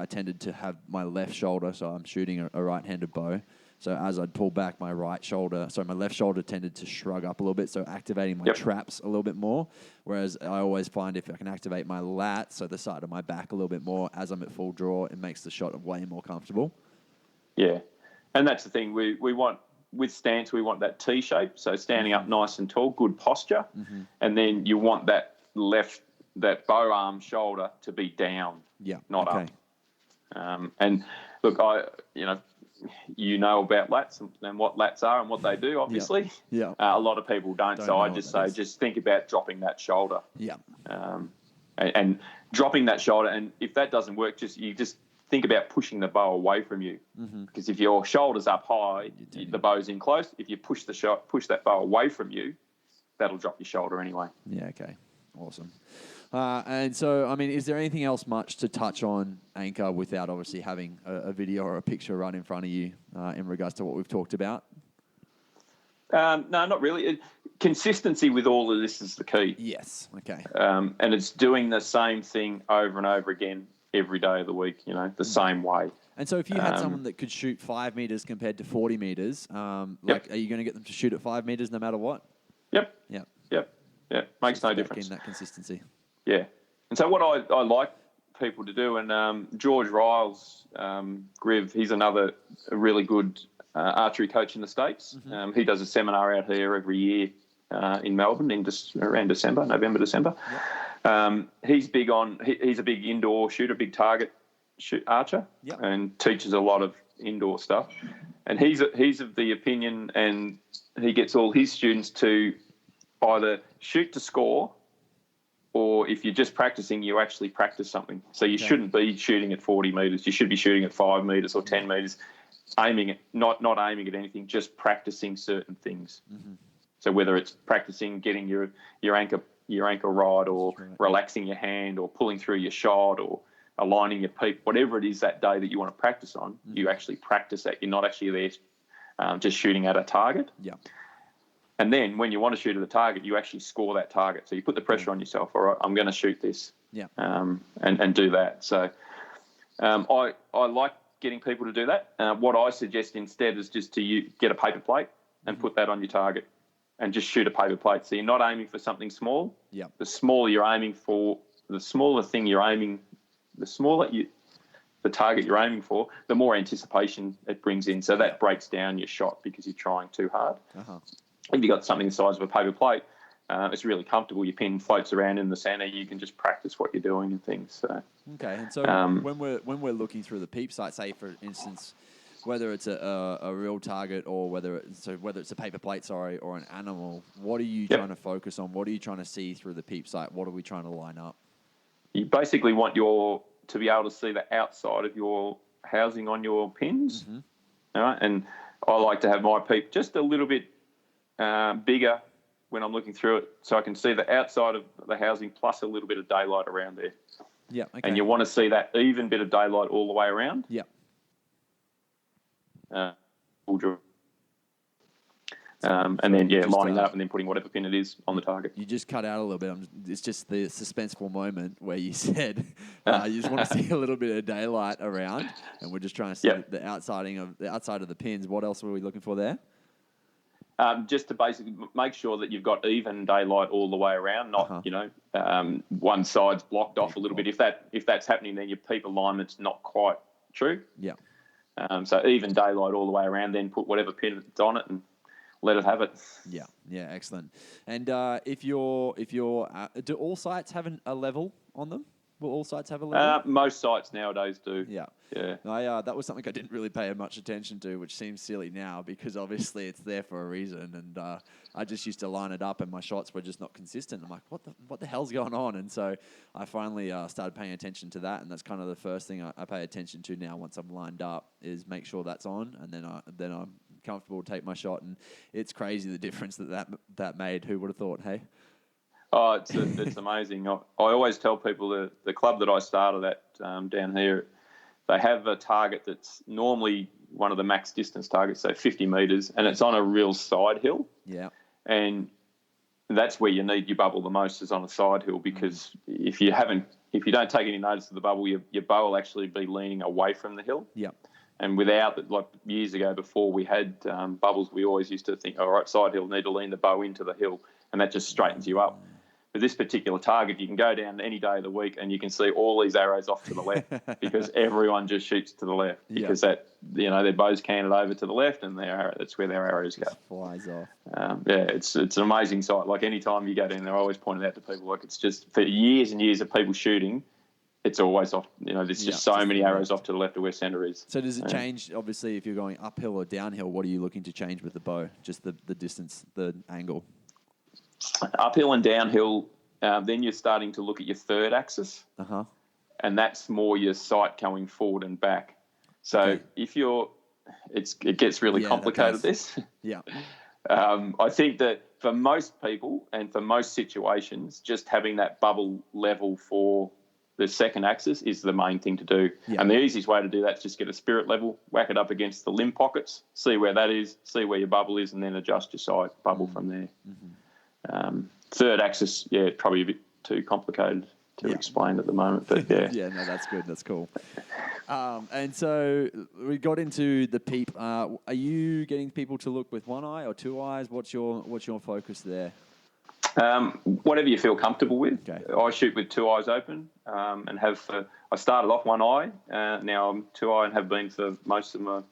tended to have my left shoulder, so I'm shooting a right-handed bow. So as I'd pull back my my left shoulder tended to shrug up a little bit, so activating my traps a little bit more. Whereas I always find if I can activate my lats, so the side of my back a little bit more as I'm at full draw, it makes the shot way more comfortable. Yeah, and that's the thing. We want, with stance, we want that T shape, so standing up nice and tall, good posture, and then you want that bow arm shoulder to be down, not up. And look, about lats and what lats are and what they do, obviously. Yeah. A lot of people don't so I just say, just think about dropping that shoulder. Yeah. And dropping that shoulder, and if that doesn't work, you just think about pushing the bow away from you. Because if your shoulder's up high, the bow's in close. If you push that bow away from you, that'll drop your shoulder anyway. Yeah, okay. Awesome. And so, I mean, is there anything else much to touch on anchor without obviously having a video or a picture right in front of you in regards to what we've talked about? No, not really. Consistency with all of this is the key. Yes, okay. And it's doing the same thing over and over again every day of the week, the same way. And so if you had someone that could shoot 5 meters compared to 40 meters, are you going to get them to shoot at 5 meters no matter what? Yep. Makes no difference. In that consistency. Yeah. And so what I like people to do, and George Riles, Griv, he's another really good archery coach in the States. He does a seminar out here every year in Melbourne around November, December. He's big he's a big indoor shooter, big target archer, and teaches a lot of indoor stuff. And he's of the opinion, and he gets all his students to either shoot to score, or if you're just practicing, you actually practice something. So you shouldn't be shooting at 40 metres. You should be shooting at 5 metres or 10 metres, not aiming at anything, just practicing certain things. So whether it's practicing getting your anchor right, or relaxing your hand, or pulling through your shot, or aligning your peep, whatever it is that day that you want to practice on, you actually practice that. You're not actually there just shooting at a target. Yeah. And then when you want to shoot at the target, you actually score that target. So you put the pressure on yourself. All right, I'm going to shoot this. Yeah. And do that. So I like getting people to do that. What I suggest instead is just to get a paper plate and put that on your target and just shoot a paper plate. So you're not aiming for something small. Yeah. The smaller you're aiming for, the smaller thing you're aiming, the target you're aiming for, the more anticipation it brings in. So that breaks down your shot because you're trying too hard. If you've got something the size of a paper plate, it's really comfortable. Your pin floats around in the centre. You can just practice what you're doing and things. So. Okay, and so when we're looking through the peep sight, say for instance, whether it's a real target or whether it's a paper plate, or an animal, what are you trying to focus on? What are you trying to see through the peep sight? What are we trying to line up? You basically want to be able to see the outside of your housing on your pins. All right, and I like to have my peep just a little bit bigger when I'm looking through it, so I can see the outside of the housing plus a little bit of daylight around there. Yeah, okay. And you want to see that even bit of daylight all the way around. Yeah. And then lining that up and then putting whatever pin it is on the target. You just cut out a little bit. It's just the suspenseful moment where you said you just want to see a little bit of daylight around, and we're just trying to see the outside of the pins. What else were we looking for there? Just to basically make sure that you've got even daylight all the way around, not one side's blocked off a little bit. If that's happening, then your peep alignment's not quite true. Yeah. So even daylight all the way around, then put whatever pin it's on it and let it have it. Yeah, excellent. And if you're, do all sites have a level on them? Will all sites have a level? Most sites nowadays do. Yeah. That was something I didn't really pay much attention to, which seems silly now because obviously it's there for a reason. And I just used to line it up, and my shots were just not consistent. I'm like, what the hell's going on? And so I finally started paying attention to that, and that's kind of the first thing I pay attention to now once I'm lined up is make sure that's on, and then I'm comfortable to take my shot. And it's crazy the difference that made. Who would have thought? Hey. Oh, it's amazing. I always tell people the club that I started at down here, they have a target that's normally one of the max distance targets, so 50 metres, and it's on a real side hill. Yeah. And that's where you need your bubble the most, is on a side hill, because if you don't take any notice of the bubble, your bow will actually be leaning away from the hill. Yeah. And without, like years ago before we had bubbles, we always used to think, all right, side hill, need to lean the bow into the hill, and that just straightens you up. With this particular target, you can go down any day of the week and you can see all these arrows off to the left because everyone just shoots to the left because their bow's canted over to the left and that's where their arrows go. Just flies off. It's an amazing sight. Like any time you go down there, I always point it out to people. Like it's just for years and years of people shooting, it's always off. There's just so many arrows off to the left of where centre is. So does it change? Obviously, if you're going uphill or downhill, what are you looking to change with the bow? Just the distance, the angle. Uphill and downhill, then you're starting to look at your third axis, and that's more your sight going forward and back. So if it gets really complicated. This, I think that for most people and for most situations, just having that bubble level for the second axis is the main thing to do. Yeah. And the easiest way to do that is just get a spirit level, whack it up against the limb pockets, see where that is, see where your bubble is, and then adjust your sight bubble from there. Third axis, probably a bit too complicated to explain at the moment, but no, that's good. That's cool. And so we got into the peep. Are you getting people to look with one eye or two eyes? What's your focus there? Whatever you feel comfortable with. Okay. I shoot with two eyes open and have. I started off one eye. Now I'm two eye and have been for most of my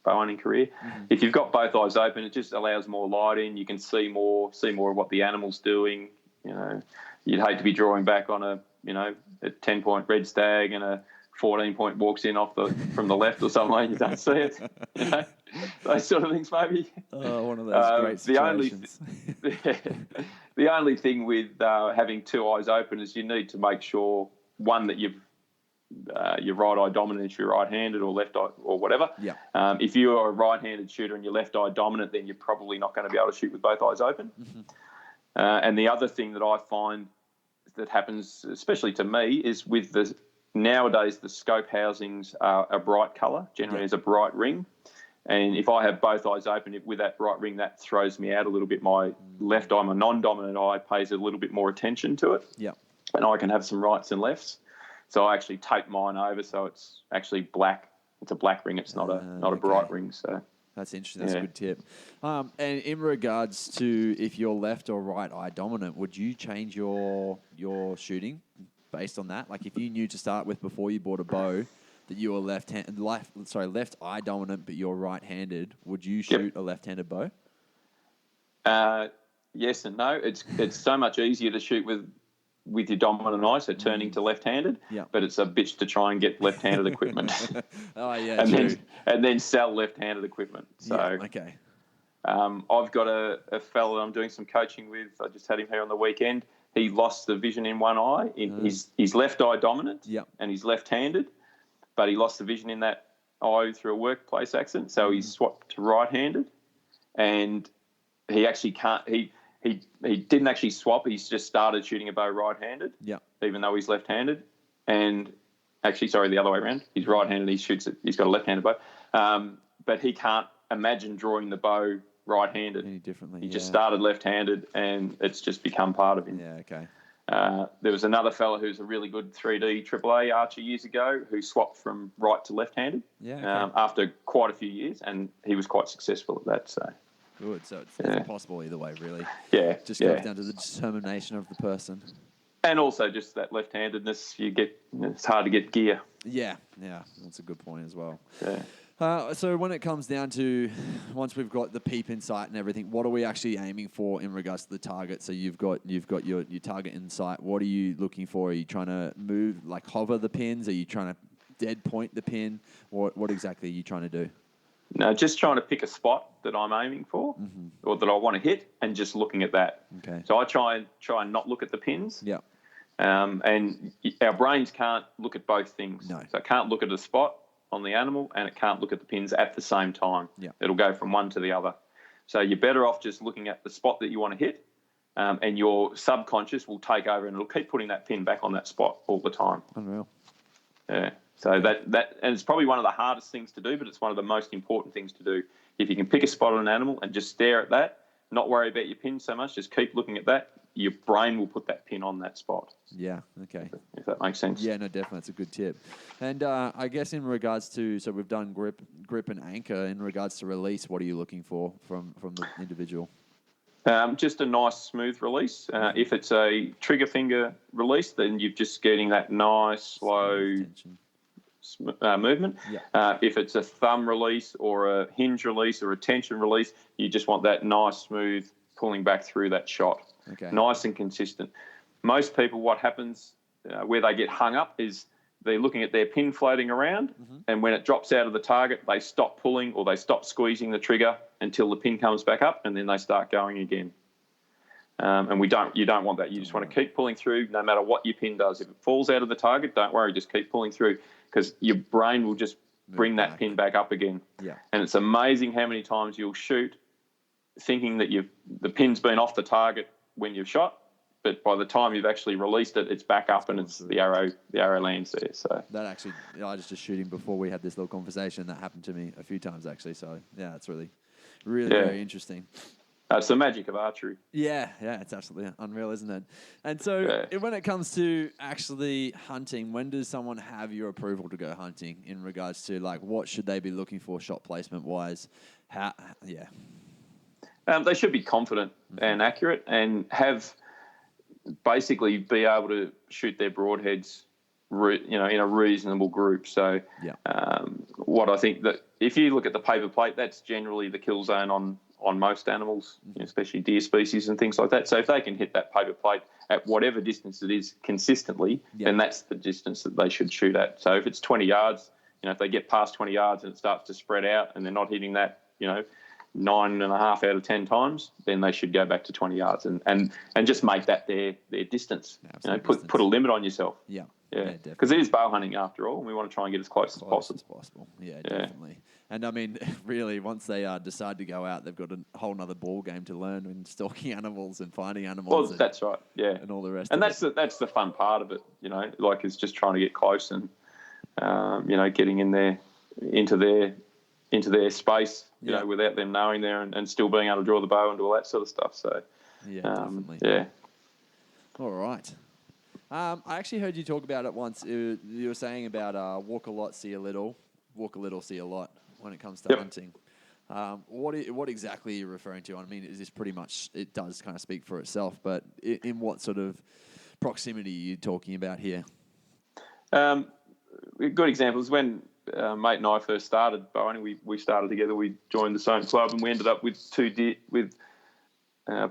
bowhunting career. If you've got both eyes open, it just allows more light in. You can see more of what the animal's doing. You'd hate to be drawing back on a 10-point red stag and a 14-point walks in from the left or something, and you don't see it. Those sort of things, maybe. Oh, one of those great situations. The only thing with having two eyes open is you need to make sure, one, that you're right eye dominant if you're right-handed, or left eye or whatever. Yeah. If you are a right-handed shooter and you're left eye dominant, then you're probably not going to be able to shoot with both eyes open. And the other thing that I find that happens, especially to me, is with nowadays the scope housings are a bright colour, generally as a bright ring. And if I have both eyes open with that bright ring, that throws me out a little bit. My left eye, my non-dominant eye, pays a little bit more attention to it. Yeah. And I can have some rights and lefts. So I actually tape mine over so it's actually black. It's a black ring. It's not a bright ring. So that's interesting. That's a good tip. And in regards to if you're left or right eye dominant, would you change your shooting based on that? Like if you knew to start with before you bought a bow that you were left eye dominant, but you're right-handed, would you shoot a left-handed bow? Yes and no. It's so much easier to shoot with your dominant eye, so turning to left-handed. Yeah. But it's a bitch to try and get left-handed equipment. And then sell left-handed equipment. So okay. I've got a fella I'm doing some coaching with. I just had him here on the weekend. He lost the vision in one eye. He's left eye dominant, and he's left-handed, but he lost the vision in that eye through a workplace accident. So he swapped to right-handed, and he actually can't. He didn't actually swap. He's just started shooting a bow right-handed, even though he's left-handed. And actually, sorry, the other way around. He's right-handed. He shoots it. He's got a left-handed bow, but he can't imagine drawing the bow right-handed. Any differently? He just started left-handed, and it's just become part of him. Yeah. Okay. There was another fella who's a really good 3D AAA archer years ago who swapped from right to left-handed after quite a few years, and he was quite successful at that. So. Good. So it's possible either way, really. Yeah. Just comes down to the determination of the person. And also just that left-handedness, it's hard to get gear. Yeah, that's a good point as well. Yeah. So when it comes down to, once we've got the peep in sight and everything, what are we actually aiming for in regards to the target? So you've got your target in sight. What are you looking for? Are you trying to move, like hover the pins? Are you trying to dead point the pin? What exactly are you trying to do? No, just trying to pick a spot that I'm aiming for or that I want to hit and just looking at that. Okay. So I try and not look at the pins. Yeah. And our brains can't look at both things. No. So it can't look at a spot on the animal and it can't look at the pins at the same time. Yeah. It'll go from one to the other. So you're better off just looking at the spot that you want to hit, and your subconscious will take over and it'll keep putting that pin back on that spot all the time. Unreal. Yeah. So that and it's probably one of the hardest things to do, but it's one of the most important things to do. If you can pick a spot on an animal and just stare at that, not worry about your pin so much, just keep looking at that, your brain will put that pin on that spot. Yeah, okay. If that makes sense. Yeah, no, definitely. That's a good tip. And I guess in regards to, so we've done grip and anchor. In regards to release, what are you looking for from the individual? Just a nice smooth release. If it's a trigger finger release, then you're just getting that nice, slow movement. Yeah. If it's a thumb release or a hinge release or a tension release, you just want that nice, smooth pulling back through that shot. Okay. Nice and consistent. Most people, what happens where they get hung up is they're looking at their pin floating around, and when it drops out of the target, they stop pulling or they stop squeezing the trigger until the pin comes back up, and then they start going again. And you don't want that. You just want to keep pulling through no matter what your pin does. If it falls out of the target, don't worry, just keep pulling through because your brain will just bring that pin back up again. Yeah. And it's amazing how many times you'll shoot thinking that the pin's been off the target when you've shot, but by the time you've actually released it, it's back up and it's the arrow lands there. So that actually, I was just shooting before we had this little conversation. That happened to me a few times actually. So yeah, it's really very interesting. It's the magic of archery. Yeah, it's absolutely unreal, isn't it? And so when it comes to actually hunting, when does someone have your approval to go hunting in regards to like what should they be looking for shot placement wise? They should be confident and accurate and have basically be able to shoot their broadheads, in a reasonable group. So what I think that if you look at the paper plate, that's generally the kill zone on most animals, especially deer species and things like that. So if they can hit that paper plate at whatever distance it is consistently, then that's the distance that they should shoot at. So if it's 20 yards, if they get past 20 yards and it starts to spread out and they're not hitting that, 9.5 out of 10 times, then they should go back to 20 yards and just make that their distance. Put a limit on yourself. Yeah, because it is bow hunting after all, and we want to try and get as close as possible. Yeah, definitely. And I mean, really, once they decide to go out, they've got a whole other ball game to learn in stalking animals and finding animals. Well, that's right. Yeah, and all the rest. And of that's the fun part of it. It's just trying to get close and getting in there into their space. Without them knowing there and still being able to draw the bow and do all that sort of stuff. So definitely. Yeah. All right. I actually heard you talk about it once. You were saying about walk a lot, see a little. Walk a little, see a lot when it comes to hunting. What exactly are you referring to? I mean, is this pretty much, it does kind of speak for itself, but in what sort of proximity are you talking about here? A good example is when mate and I first started bowhunting. We started together. We joined the same club, and we ended up with two deer with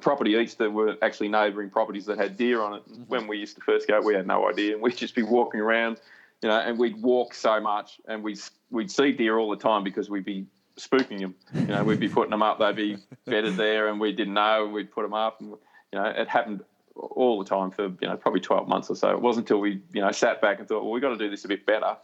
property each that were actually neighbouring properties that had deer on it. When we used to first go, we had no idea, and we'd just be walking around, and we'd walk so much, and we'd see deer all the time because we'd be spooking them. We'd be putting them up. They'd be bedded there, and we didn't know, and we'd put them up, and it happened all the time for probably 12 months or so. It wasn't until we sat back and thought, well, we've got to do this a bit better.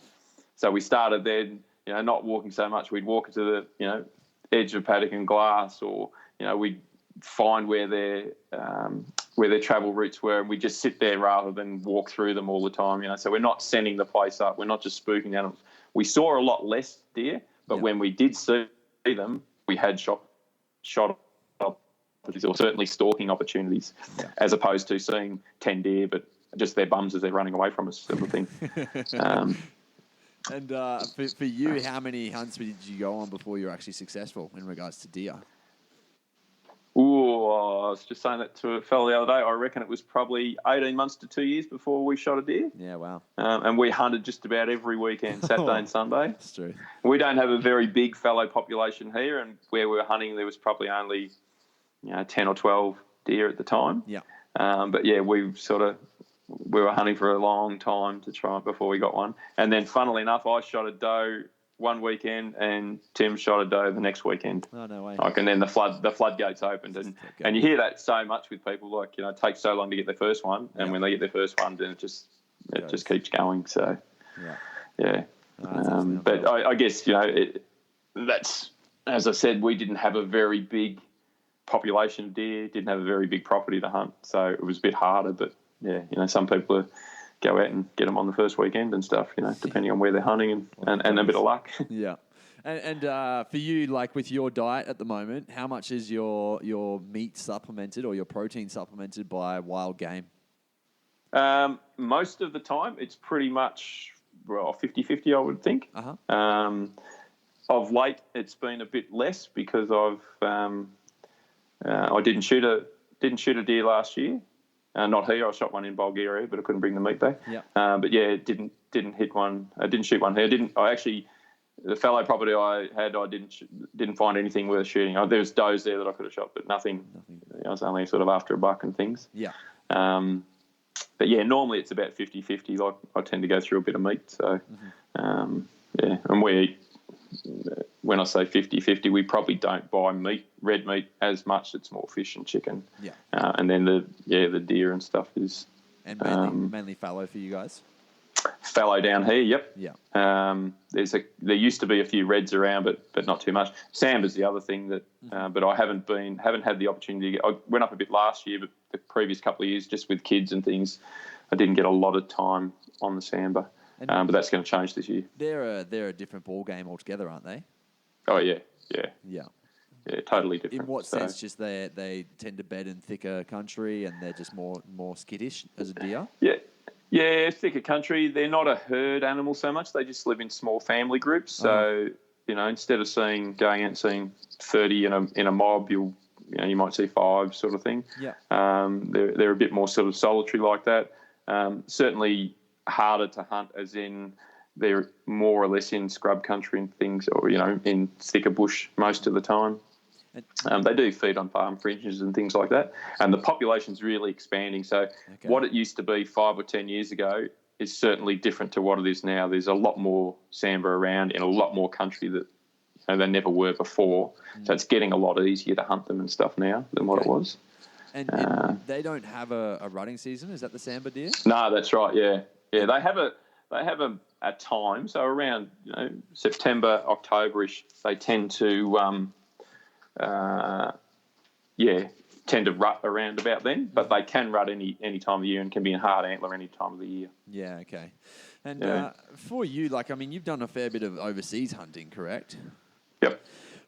So we started then, not walking so much. We'd walk to the, edge of paddock and glass, or, we'd find where their travel routes were, and we just sit there rather than walk through them all the time. So we're not sending the place up. We're not just spooking the animals. We saw a lot less deer, but when we did see them, we had shot opportunities, or certainly stalking opportunities, as opposed to seeing 10 deer, but just their bums as they're running away from us, sort of thing. And for you, how many hunts did you go on before you were actually successful in regards to deer? was just saying that to a fellow the other day. I reckon it was probably 18 months to 2 years before we shot a deer. Yeah, wow. And we hunted just about every weekend, Saturday and Sunday. That's true. We don't have a very big fallow population here, and where we were hunting, there was probably only 10 or 12 deer at the time. Yeah. But yeah, we were hunting for a long time to try it before we got one. And then, funnily enough, I shot a doe one weekend, and Tim shot a doe the next weekend. Oh, no way. And then the floodgates opened, and you hear that so much with people. Like, it takes so long to get their first one, and when they get their first one, then it just keeps going. So yeah. But I guess that's, as I said, we didn't have a very big population of deer, didn't have a very big property to hunt, so it was a bit harder. But yeah, some people go out and get them on the first weekend and stuff, depending on where they're hunting and a bit of luck. Yeah. And for you, like with your diet at the moment, how much is your meat supplemented or your protein supplemented by wild game? Most of the time, it's pretty much 50-50, I would think. Uh-huh. Of late, it's been a bit less because I didn't shoot a deer last year. Not here. I shot one in Bulgaria, but I couldn't bring the meat back. Yeah. But yeah, didn't hit one. I didn't shoot one here. The fallow property I had, I didn't find anything worth shooting. There was does there that I could have shot, but nothing. I was only sort of after a buck and things. Yeah. But yeah, normally it's about 50-50. Like, I tend to go through a bit of meat. So yeah, and when I say 50-50, we probably don't buy red meat as much. It's more fish and chicken. Yeah. And then the deer and stuff is. And mainly fallow for you guys? Fallow down here, yep. Yeah. There used to be a few reds around, but not too much. Samba's the other thing that, but I haven't had the opportunity. I went up a bit last year, but the previous couple of years, just with kids and things, I didn't get a lot of time on the samba. But that's going to change this year. They're a different ball game altogether, aren't they? Oh yeah. Yeah. Yeah, totally different. In what sense? Just they tend to bed in thicker country and they're just more skittish as a deer? Yeah, thicker country. They're not a herd animal so much. They just live in small family groups. So, instead of going out and seeing 30 in a mob, you might see 5 sort of thing. Yeah. They're a bit more sort of solitary like that. Certainly harder to hunt, as in they're more or less in scrub country and things, or, in thicker bush most of the time. They do feed on palm fringes and things like that. And the population's really expanding. So what it used to be 5 or 10 years ago is certainly different to what it is now. There's a lot more samba around in a lot more country that they never were before. So it's getting a lot easier to hunt them and stuff now than what it was. And they don't have a rutting season? Is that the samba deer? No, that's right, yeah. Yeah, they have a time. So around September, October-ish, they tend to tend to rut around about then, but they can rut any time of the year and can be in hard antler any time of the year. Yeah, okay. And for you, you've done a fair bit of overseas hunting, correct? Yep.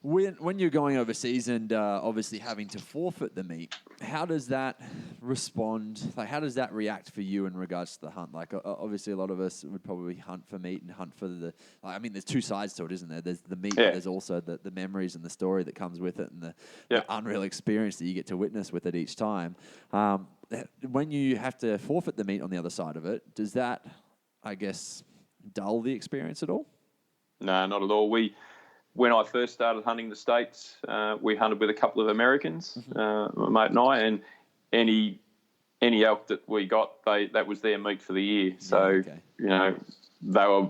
When you're going overseas and obviously having to forfeit the meat, how does that respond? Like, how does that react for you in regards to the hunt? Like, obviously, a lot of us would probably hunt for meat and hunt for there's two sides to it, isn't there? There's the meat, but there's also the memories and the story that comes with it, and the unreal experience that you get to witness with it each time. When you have to forfeit the meat on the other side of it, does that, I guess, dull the experience at all? No, not at all. When I first started hunting the States, we hunted with a couple of Americans, my mate and I, and any elk that we got, that was their meat for the year. So, they were,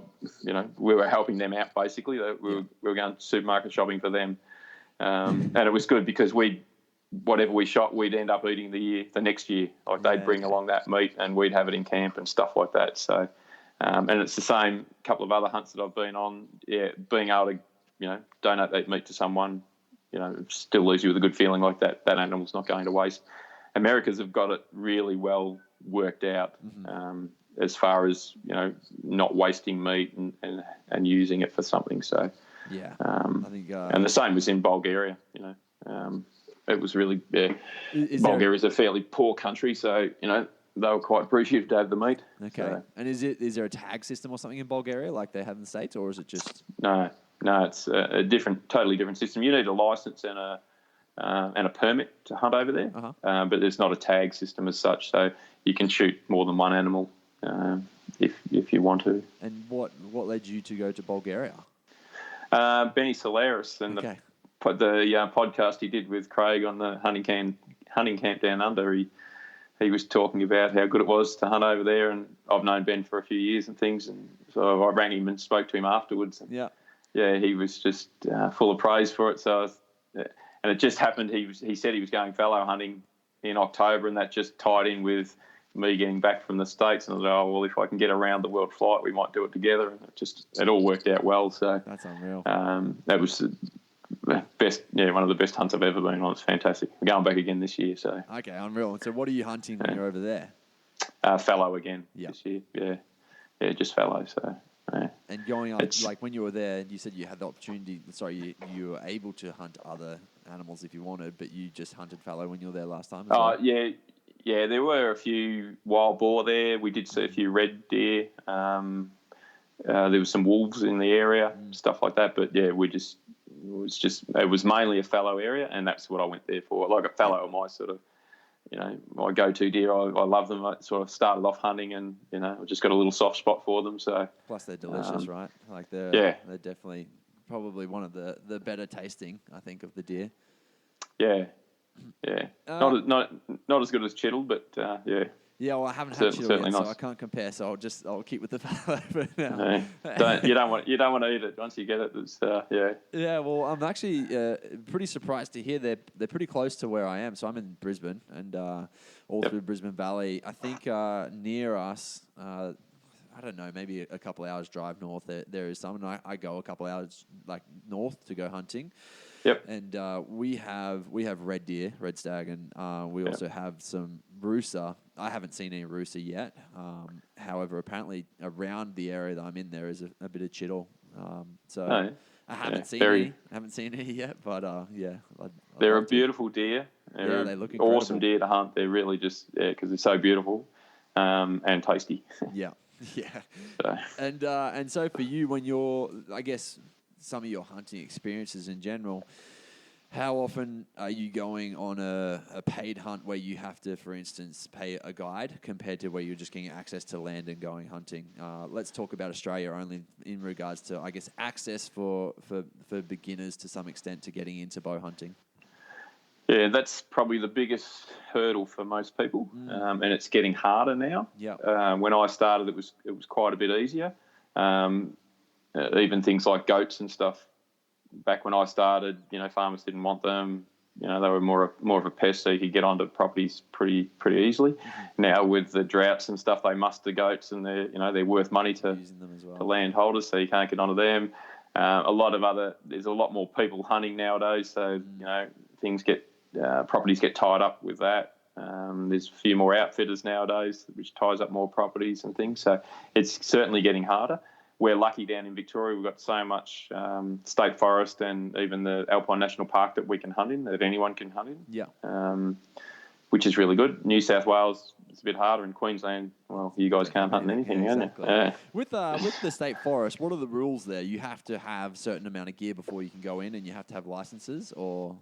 we were helping them out basically. We were going supermarket shopping for them. And it was good because whatever we shot, we'd end up eating the next year. Like, they'd bring along that meat and we'd have it in camp and stuff like that. So, and it's the same couple of other hunts that I've been on, being able to, donate that meat to someone, still leaves you with a good feeling like that animal's not going to waste. Americans have got it really well worked out as far as, not wasting meat and using it for something. So, I think, and the same was in Bulgaria, it was really, Bulgaria's a fairly poor country, so, they were quite appreciative to have the meat. Okay. So. And is there a tag system or something in Bulgaria like they have in the States, or is it just... No, it's a totally different system. You need a license and and a permit to hunt over there. Uh-huh. But there's not a tag system as such, so you can shoot more than one animal if you want to. And what led you to go to Bulgaria? Benny Solaris and the podcast he did with Craig on the hunting camp down under. He was talking about how good it was to hunt over there, and I've known Ben for a few years and things, and so I rang him and spoke to him afterwards. And he was just full of praise for it. So, and it just happened. He said he was going fallow hunting in October, and that just tied in with me getting back from the States. And I was like, oh, well, if I can get around the world flight, we might do it together. And it all worked out well. So that's unreal. That was best, one of the best hunts I've ever been on. It's fantastic. We're going back again this year. So okay, unreal. And so, what are you hunting when you're over there? Fallow again this year. Yeah, just fallow. So. Yeah. And going on, like when you were there, you said you had the opportunity. Sorry, you were able to hunt other animals if you wanted, but you just hunted fallow when you were there last time. Yeah. There were a few wild boar there. We did see a few red deer. There was some wolves in the area, stuff like that. But yeah, it was mainly a fallow area, and that's what I went there for. Like a fallow are my sort of, my go-to deer. I love them. I sort of started off hunting, and I just got a little soft spot for them. So plus they're delicious, right? Like they're definitely probably one of the better tasting, I think, of the deer. Yeah. Not as good as Chiddle, but yeah. Yeah, well, I haven't had Chiddle yet, so I can't compare. So I'll keep with the fallow for now. You don't want to eat it once you get it. It's Yeah, well, I'm actually pretty surprised to hear they're pretty close to where I am. So I'm in Brisbane, and all through Brisbane Valley. I think near us, I don't know, maybe a couple hours drive north. There is some, and I go a couple hours like north to go hunting. Yep. And we have red deer, red stag, and we also have some rusa. I haven't seen any rusa yet. However, apparently around the area that I'm in, there is a bit of Chiddle. I haven't seen any. I haven't seen any yet, but they're a beautiful deer. They look incredible. Awesome deer to hunt. They're really just because they're so beautiful and tasty. Yeah. And so for you, when you're, I guess, some of your hunting experiences in general, how often are you going on a paid hunt where you have to, for instance, pay a guide compared to where you're just getting access to land and going hunting? Let's talk about Australia only in regards to, I guess, access for beginners to some extent to getting into bow hunting. Yeah, that's probably the biggest hurdle for most people, and it's getting harder now. Yeah. When I started, it was quite a bit easier. Even things like goats and stuff. Back when I started, farmers didn't want them. They were more of a pest, so you could get onto properties pretty easily. Mm-hmm. Now with the droughts and stuff, they muster goats, and they're worth money to landholders, so you can't get onto them. There's a lot more people hunting nowadays, so properties get tied up with that. There's a few more outfitters nowadays, which ties up more properties and things. So it's certainly getting harder. We're lucky down in Victoria. We've got so much state forest and even the Alpine National Park that we can hunt in, that anyone can hunt in. Yeah. Which is really good. New South Wales, it's a bit harder. In Queensland, well, you guys can't hunt in anything, exactly. can you? With the state forest, what are the rules there? You have to have a certain amount of gear before you can go in, and you have to have licenses, or?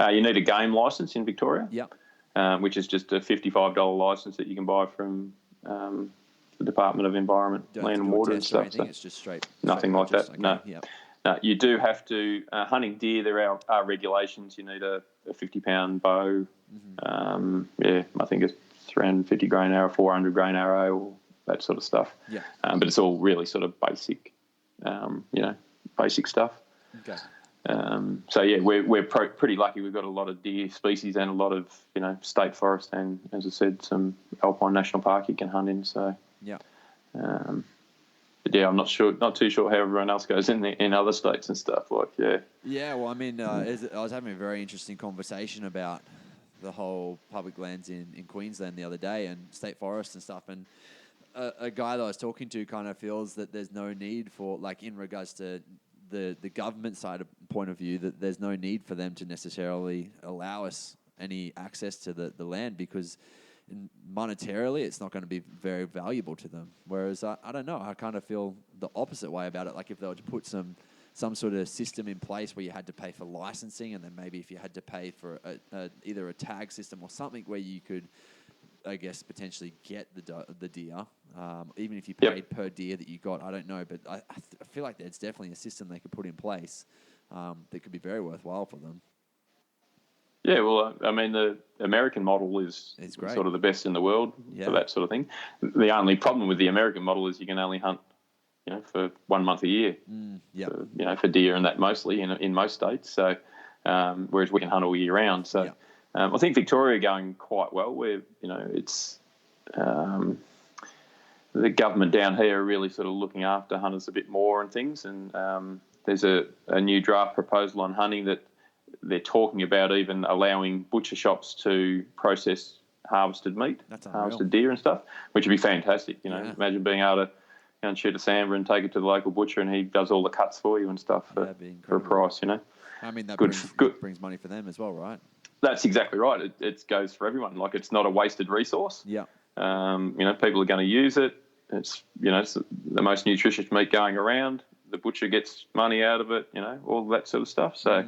You need a game licence in Victoria. Yeah. Which is just a $55 licence that you can buy from the Department of Environment, Land and Water and stuff. So it's just nothing like that. Okay. No. Yep. No, you do have to hunting deer. There are regulations. You need a 50-pound bow. Mm-hmm. I think it's around 50 grain arrow, 400 grain arrow, or that sort of stuff. Yeah. But it's all really sort of basic, basic stuff. Okay. So yeah, we're pretty lucky. We've got a lot of deer species and a lot of state forest, and as I said, some Alpine National Park you can hunt in. So yeah. But yeah, I'm not too sure how everyone else goes in other states and stuff. Yeah, well, I mean, I was having a very interesting conversation about the whole public lands in Queensland the other day and state forests and stuff, and a guy that I was talking to kind of feels that there's no need for, like, in regards to the government side of point of view, that there's no need for them to necessarily allow us any access to the land, because monetarily it's not going to be very valuable to them. Whereas I don't know, I kind of feel the opposite way about it. Like if they were to put some some sort of system in place where you had to pay for licensing, and then maybe if you had to pay for either a tag system or something where you could, I guess, potentially get the deer, even if you paid per deer that you got. I don't know, but I feel like there's definitely a system they could put in place that could be very worthwhile for them. Yeah, well, I mean, the American model is sort of the best in the world for that sort of thing. The only problem with the American model is you can only hunt, for 1 month a year. For deer and that mostly in most states. So, whereas we can hunt all year round. So, I think Victoria are going quite well. Where it's the government down here are really sort of looking after hunters a bit more and things. And there's a new draft proposal on hunting that they're talking about even allowing butcher shops to process harvested meat, harvested deer and stuff, which would be fantastic. Imagine being able to go and shoot a sambar and take it to the local butcher and he does all the cuts for you and stuff for a price, I mean, that brings money for them as well, right? That's exactly right. It goes for everyone. Like, it's not a wasted resource. Yeah. People are going to use it. It's, it's the most nutritious meat going around. The butcher gets money out of it, all that sort of stuff. So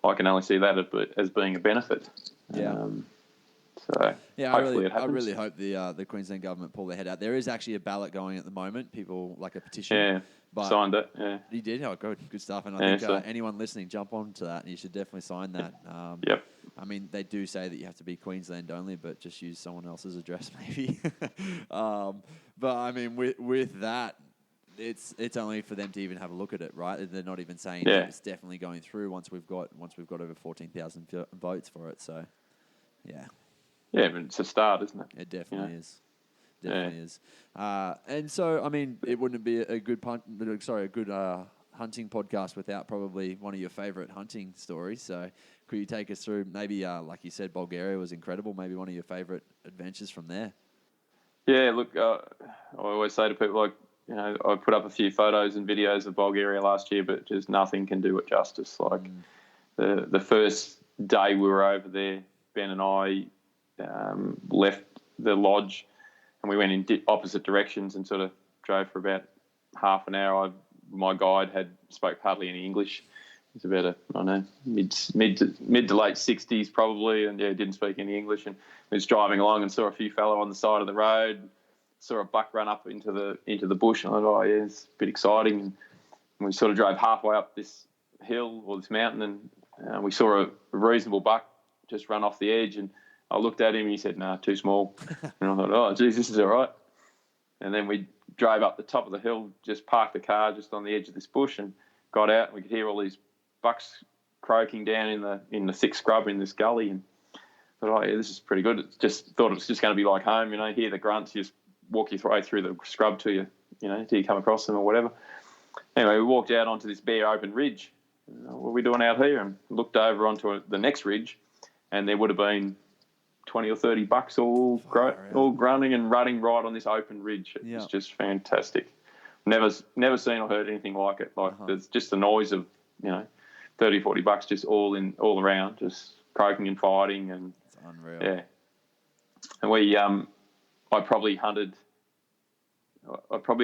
I can only see that as being a benefit. Yeah. Hopefully it happens. I really hope the Queensland government pull their head out. There is actually a ballot going at the moment. People, like a petition. Yeah, but signed it. Yeah, you did. Oh, good stuff. And I think anyone listening, jump onto that. And you should definitely sign that. Yep. I mean, they do say that you have to be Queensland only, but just use someone else's address maybe. But I mean, with that, it's only for them to even have a look at it, right? They're not even saying that it's definitely going through once we've got over 14,000 votes for it. So, yeah. Yeah, but it's a start, isn't it? It definitely is. Definitely is. And so, I mean, it wouldn't be a good hunting podcast without probably one of your favourite hunting stories. So, could you take us through maybe, like you said, Bulgaria was incredible. Maybe one of your favourite adventures from there. Yeah, look, I always say to people, like, I put up a few photos and videos of Bulgaria last year, but just nothing can do it justice. Like the first day we were over there, Ben and I left the lodge and we went in opposite directions and sort of drove for about half an hour. My guide spoke hardly any English. He's about mid to late 60s probably, and didn't speak any English. And we was driving along and saw a few fellow on the side of the road. Saw a buck run up into the bush, and I thought, it's a bit exciting. And we sort of drove halfway up this hill or this mountain, and we saw a reasonable buck just run off the edge. And I looked at him, and he said, "Nah, too small." And I thought, "Oh, geez, this is all right." And then we drove up the top of the hill, just parked the car just on the edge of this bush, and got out. And we could hear all these bucks croaking down in the thick scrub in this gully, and thought, this is pretty good. Just thought it was just going to be like home, hear the grunts, you just walk your way through the scrub till you come across them or whatever. Anyway, we walked out onto this bare open ridge. What are we doing out here? And looked over onto the next ridge, and there would have been 20 or 30 bucks all grunting and running right on this open ridge. It was just fantastic. Never seen or heard anything like it. There's just the noise of 30, 40 bucks just all around, just croaking and fighting, and it's unreal. Yeah. And we I probably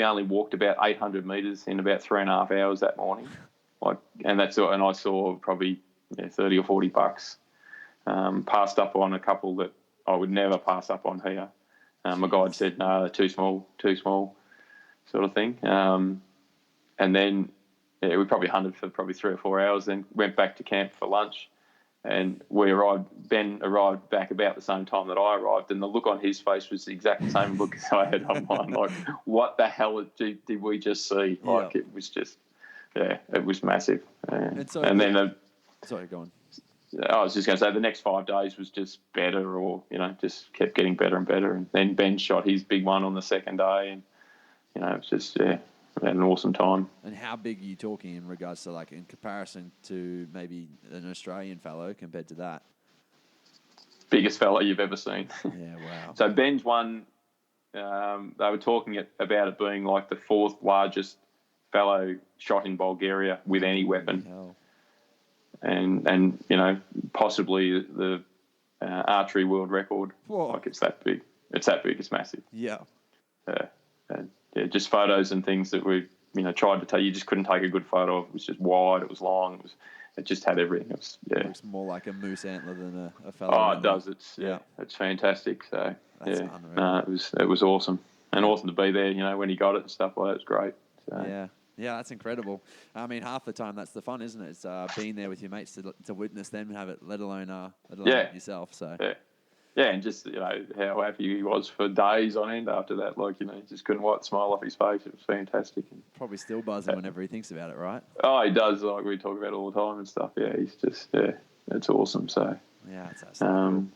only walked about 800 metres in about 3.5 hours that morning. And I saw probably 30 or 40 bucks. Passed up on a couple that I would never pass up on here. My guide said, "No, they're too small, sort of thing." And then we probably hunted for probably 3 or 4 hours, then went back to camp for lunch. And Ben arrived back about the same time that I arrived, and the look on his face was the exact same look as I had on mine. Like, what the hell did we just see? Like, it was just, it was massive. Sorry, go on. I was just going to say the next 5 days was just better, or, just kept getting better and better. And then Ben shot his big one on the second day, and, it was just, we had an awesome time. And how big are you talking in regards to, in comparison to maybe an Australian fellow compared to that? Biggest fellow you've ever seen. Yeah, wow. So Ben's one, they were talking about it being like the 4th largest fellow shot in Bulgaria with any weapon. Hell. And possibly the archery world record. Whoa. It's that big. It's that big. It's massive. Yeah. And just photos and things that we tried to take, you just couldn't take a good photo of. It was just wide, it was long, it just had everything. It was, It looks more like a moose antler than a feather. Oh, it does. It's fantastic. So that's unreal. It was awesome, and awesome to be there. When he got it and stuff like that, it was great. So. Yeah, that's incredible. I mean, half the time that's the fun, isn't it? It's being there with your mates to witness them have it, let alone yourself. So and just how happy he was for days on end after that. He just couldn't wipe the smile off his face. It was fantastic. And, probably still buzzing whenever he thinks about it, right? Oh, he does. Like we talk about it all the time and stuff. Yeah, he's just it's awesome. So it's absolutely cool.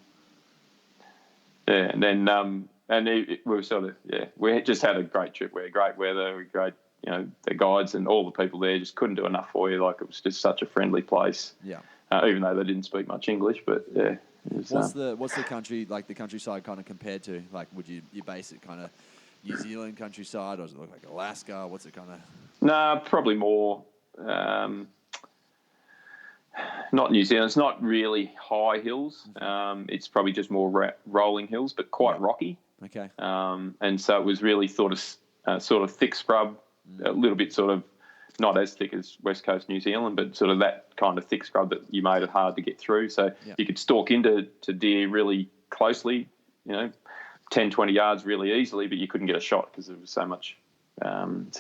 and then we were we just had a great trip. We had great weather, great. The guides and all the people there just couldn't do enough for you. It was just such a friendly place. Yeah. Even though they didn't speak much English, but yeah. What's the country the countryside kind of compared to? Would you base it kind of New Zealand countryside, or does it look like Alaska? What's it kind of? No, probably more. Not New Zealand. It's not really high hills. It's probably just more rolling hills, but quite rocky. Okay. And so it was really sort of thick scrub. A little bit sort of not as thick as West Coast New Zealand, but sort of that kind of thick scrub that you made it hard to get through. So you could stalk into deer really closely, 10, 20 yards really easily, but you couldn't get a shot because there was so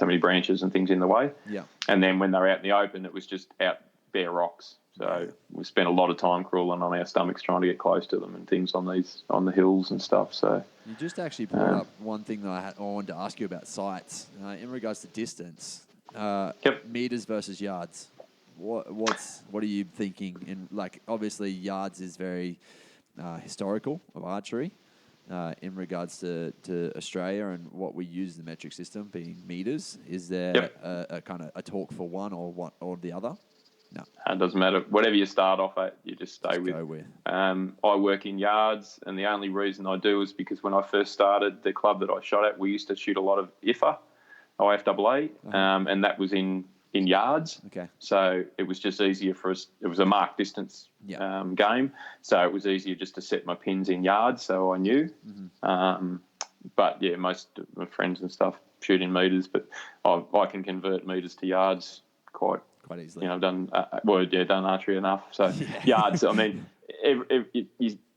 many branches and things in the way. Yeah. And then when they were out in the open, it was just out bare rocks. So we spent a lot of time crawling on our stomachs trying to get close to them and things on the hills and stuff. So you just actually brought up one thing that I wanted to ask you about sights in regards to distance, meters versus yards. What are you thinking? In obviously yards is very historical of archery in regards to Australia and what we use the metric system being meters. Is there a kind of a talk for one or the other? No. It doesn't matter. Whatever you start off at, you just stay with. I work in yards, and the only reason I do is because when I first started the club that I shot at, we used to shoot a lot of IFAA, and that was in yards. Okay. So it was just easier for us. It was a marked distance game, so it was easier just to set my pins in yards, so I knew. Mm-hmm. But yeah, most of my friends and stuff shoot in meters, but I can convert meters to yards quite easily. I've done done archery enough. So yards. I mean,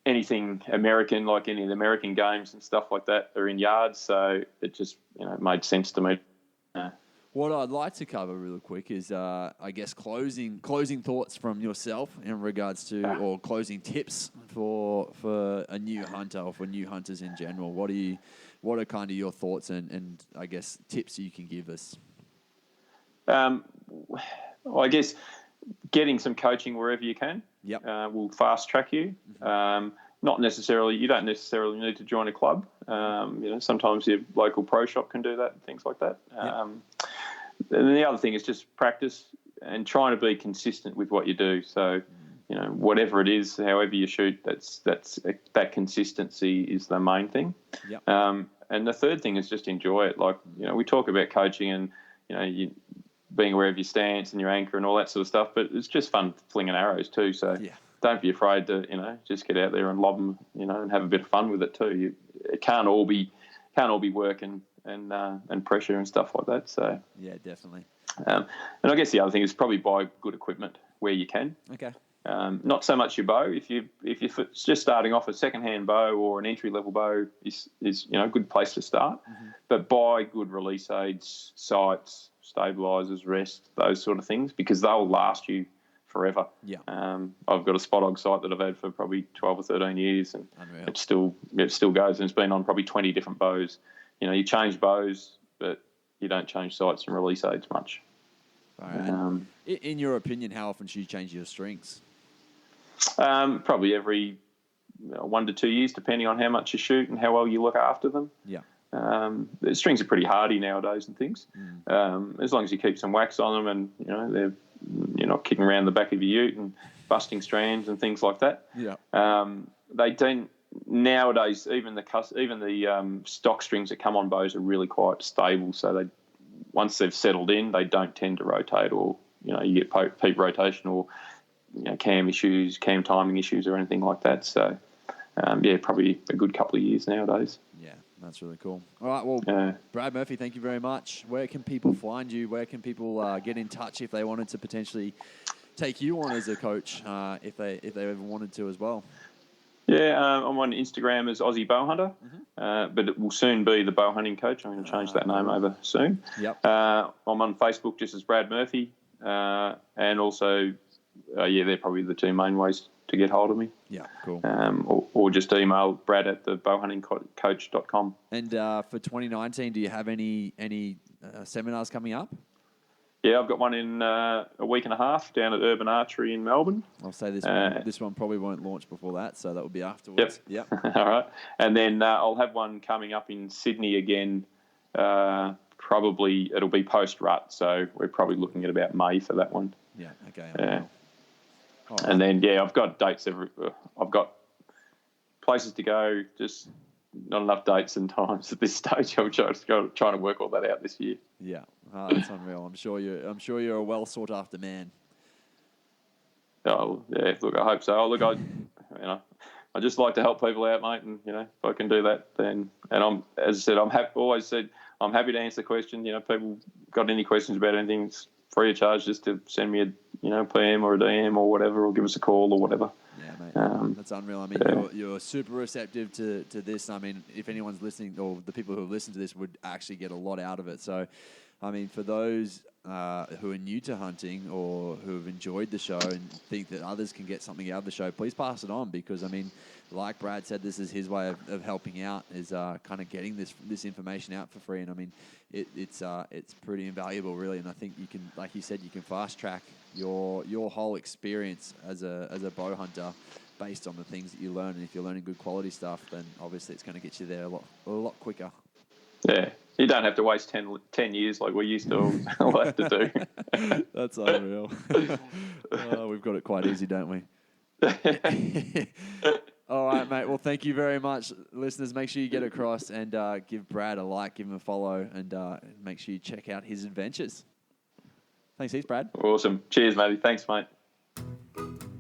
anything American, like any of the American games and stuff like that, are in yards. So it just made sense to me. What I'd like to cover real quick is, I guess, closing thoughts from yourself in regards to, or closing tips for a new hunter or for new hunters in general. What are kind of your thoughts and I guess tips you can give us? I guess getting some coaching wherever you can will fast track you. Mm-hmm. You don't necessarily need to join a club. Sometimes your local pro shop can do that and things like that. And the other thing is just practice and trying to be consistent with what you do. So, whatever it is, however you shoot, that consistency is the main thing. Yep. And the third thing is just enjoy it. We talk about coaching and, you being aware of your stance and your anchor and all that sort of stuff, but it's just fun flinging arrows too. So don't be afraid to, just get out there and lob them, and have a bit of fun with it too. It can't all be work and pressure and stuff like that. So yeah, definitely. And I guess the other thing is probably buy good equipment where you can. Okay. Not so much your bow. If you're just starting off, a second-hand bow or an entry-level bow is a good place to start. Mm-hmm. But buy good release aids, sights, stabilizers, rest, those sort of things, because they'll last you forever. Yeah. I've got a spot hog sight that I've had for probably 12 or 13 years, and it still goes. And it's been on probably 20 different bows. You change bows, but you don't change sights and release aids much. Right. In your opinion, how often should you change your strings? Probably every 1 to 2 years, depending on how much you shoot and how well you look after them. Yeah. The strings are pretty hardy nowadays and things. As long as you keep some wax on them and you're not kicking around the back of your ute and busting strands and things like that. Yeah. They don't nowadays. Even the stock strings that come on bows are really quite stable. So once they've settled in, they don't tend to rotate, or you get peak rotation or cam issues, cam timing issues, or anything like that. So probably a good couple of years nowadays. Yeah. That's really cool. All right, well, Brad Murphy, thank you very much. Where can people find you? Where can people get in touch if they wanted to potentially take you on as a coach, if they ever wanted to as well? Yeah, I'm on Instagram as Aussie Bowhunter, but it will soon be the Bowhunting Coach. I'm going to change that name over soon. Yep. I'm on Facebook just as Brad Murphy, and also, they're probably the two main ways to get hold of me. Yeah, cool. Or just email Brad at the bowhuntingcoach.com. And for 2019, do you have any seminars coming up? Yeah, I've got one in a week and a half down at Urban Archery in Melbourne. I'll say this one probably won't launch before that, so that will be afterwards. Yep. All right. And then I'll have one coming up in Sydney again. Probably it'll be post-rut, so we're probably looking at about May for that one. Yeah, okay. Right. And then, I've got dates I've got places to go, just not enough dates and times at this stage. I'm just trying to work all that out this year. Yeah, that's unreal. I'm sure you're a well sought after man. Oh yeah, look, I hope so. Oh, look, I just like to help people out, mate, and if I can do that, then I'm, as I said, always said I'm happy to answer questions. People got any questions about anything, it's free of charge just to send me a PM or a DM or whatever, or give us a call or whatever. Yeah, mate. That's unreal. I mean, you're super receptive to this. I mean, if anyone's listening, or the people who listen to this would actually get a lot out of it. So, I mean, for those who are new to hunting or who have enjoyed the show and think that others can get something out of the show, please pass it on, because, I mean, like Brad said, this is his way of helping out, is kind of getting this information out for free. And, I mean, it's pretty invaluable, really. And I think you can, like you said, you can fast track your whole experience as a bow hunter based on the things that you learn. And if you're learning good quality stuff, then obviously it's going to get you there a lot quicker. Yeah. You don't have to waste 10 years like we used to all have to do. That's unreal. We've got it quite easy, don't we? All right, mate. Well, thank you very much. Listeners, make sure you get across and give Brad a like, give him a follow, and make sure you check out his adventures. Thanks heaps, Brad. Awesome. Cheers, matey. Thanks, mate.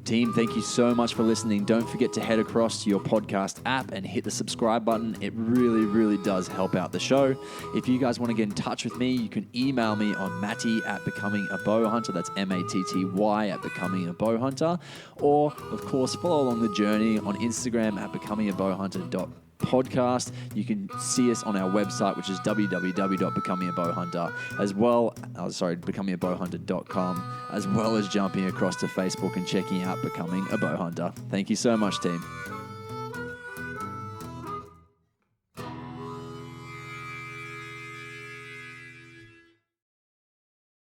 Team, thank you so much for listening. Don't forget to head across to your podcast app and hit the subscribe button. It really, really does help out the show. If you guys want to get in touch with me, you can email me on matty@becomingabowhunter. That's MATTY @becomingabowhunter. Or, of course, follow along the journey on Instagram at becomingabowhunter.podcast. You can see us on our website, which is www.becomingabowhunter, as well, becomingabowhunter.com, as well as jumping across to Facebook and checking out Becoming a Bowhunter. Thank you so much, team.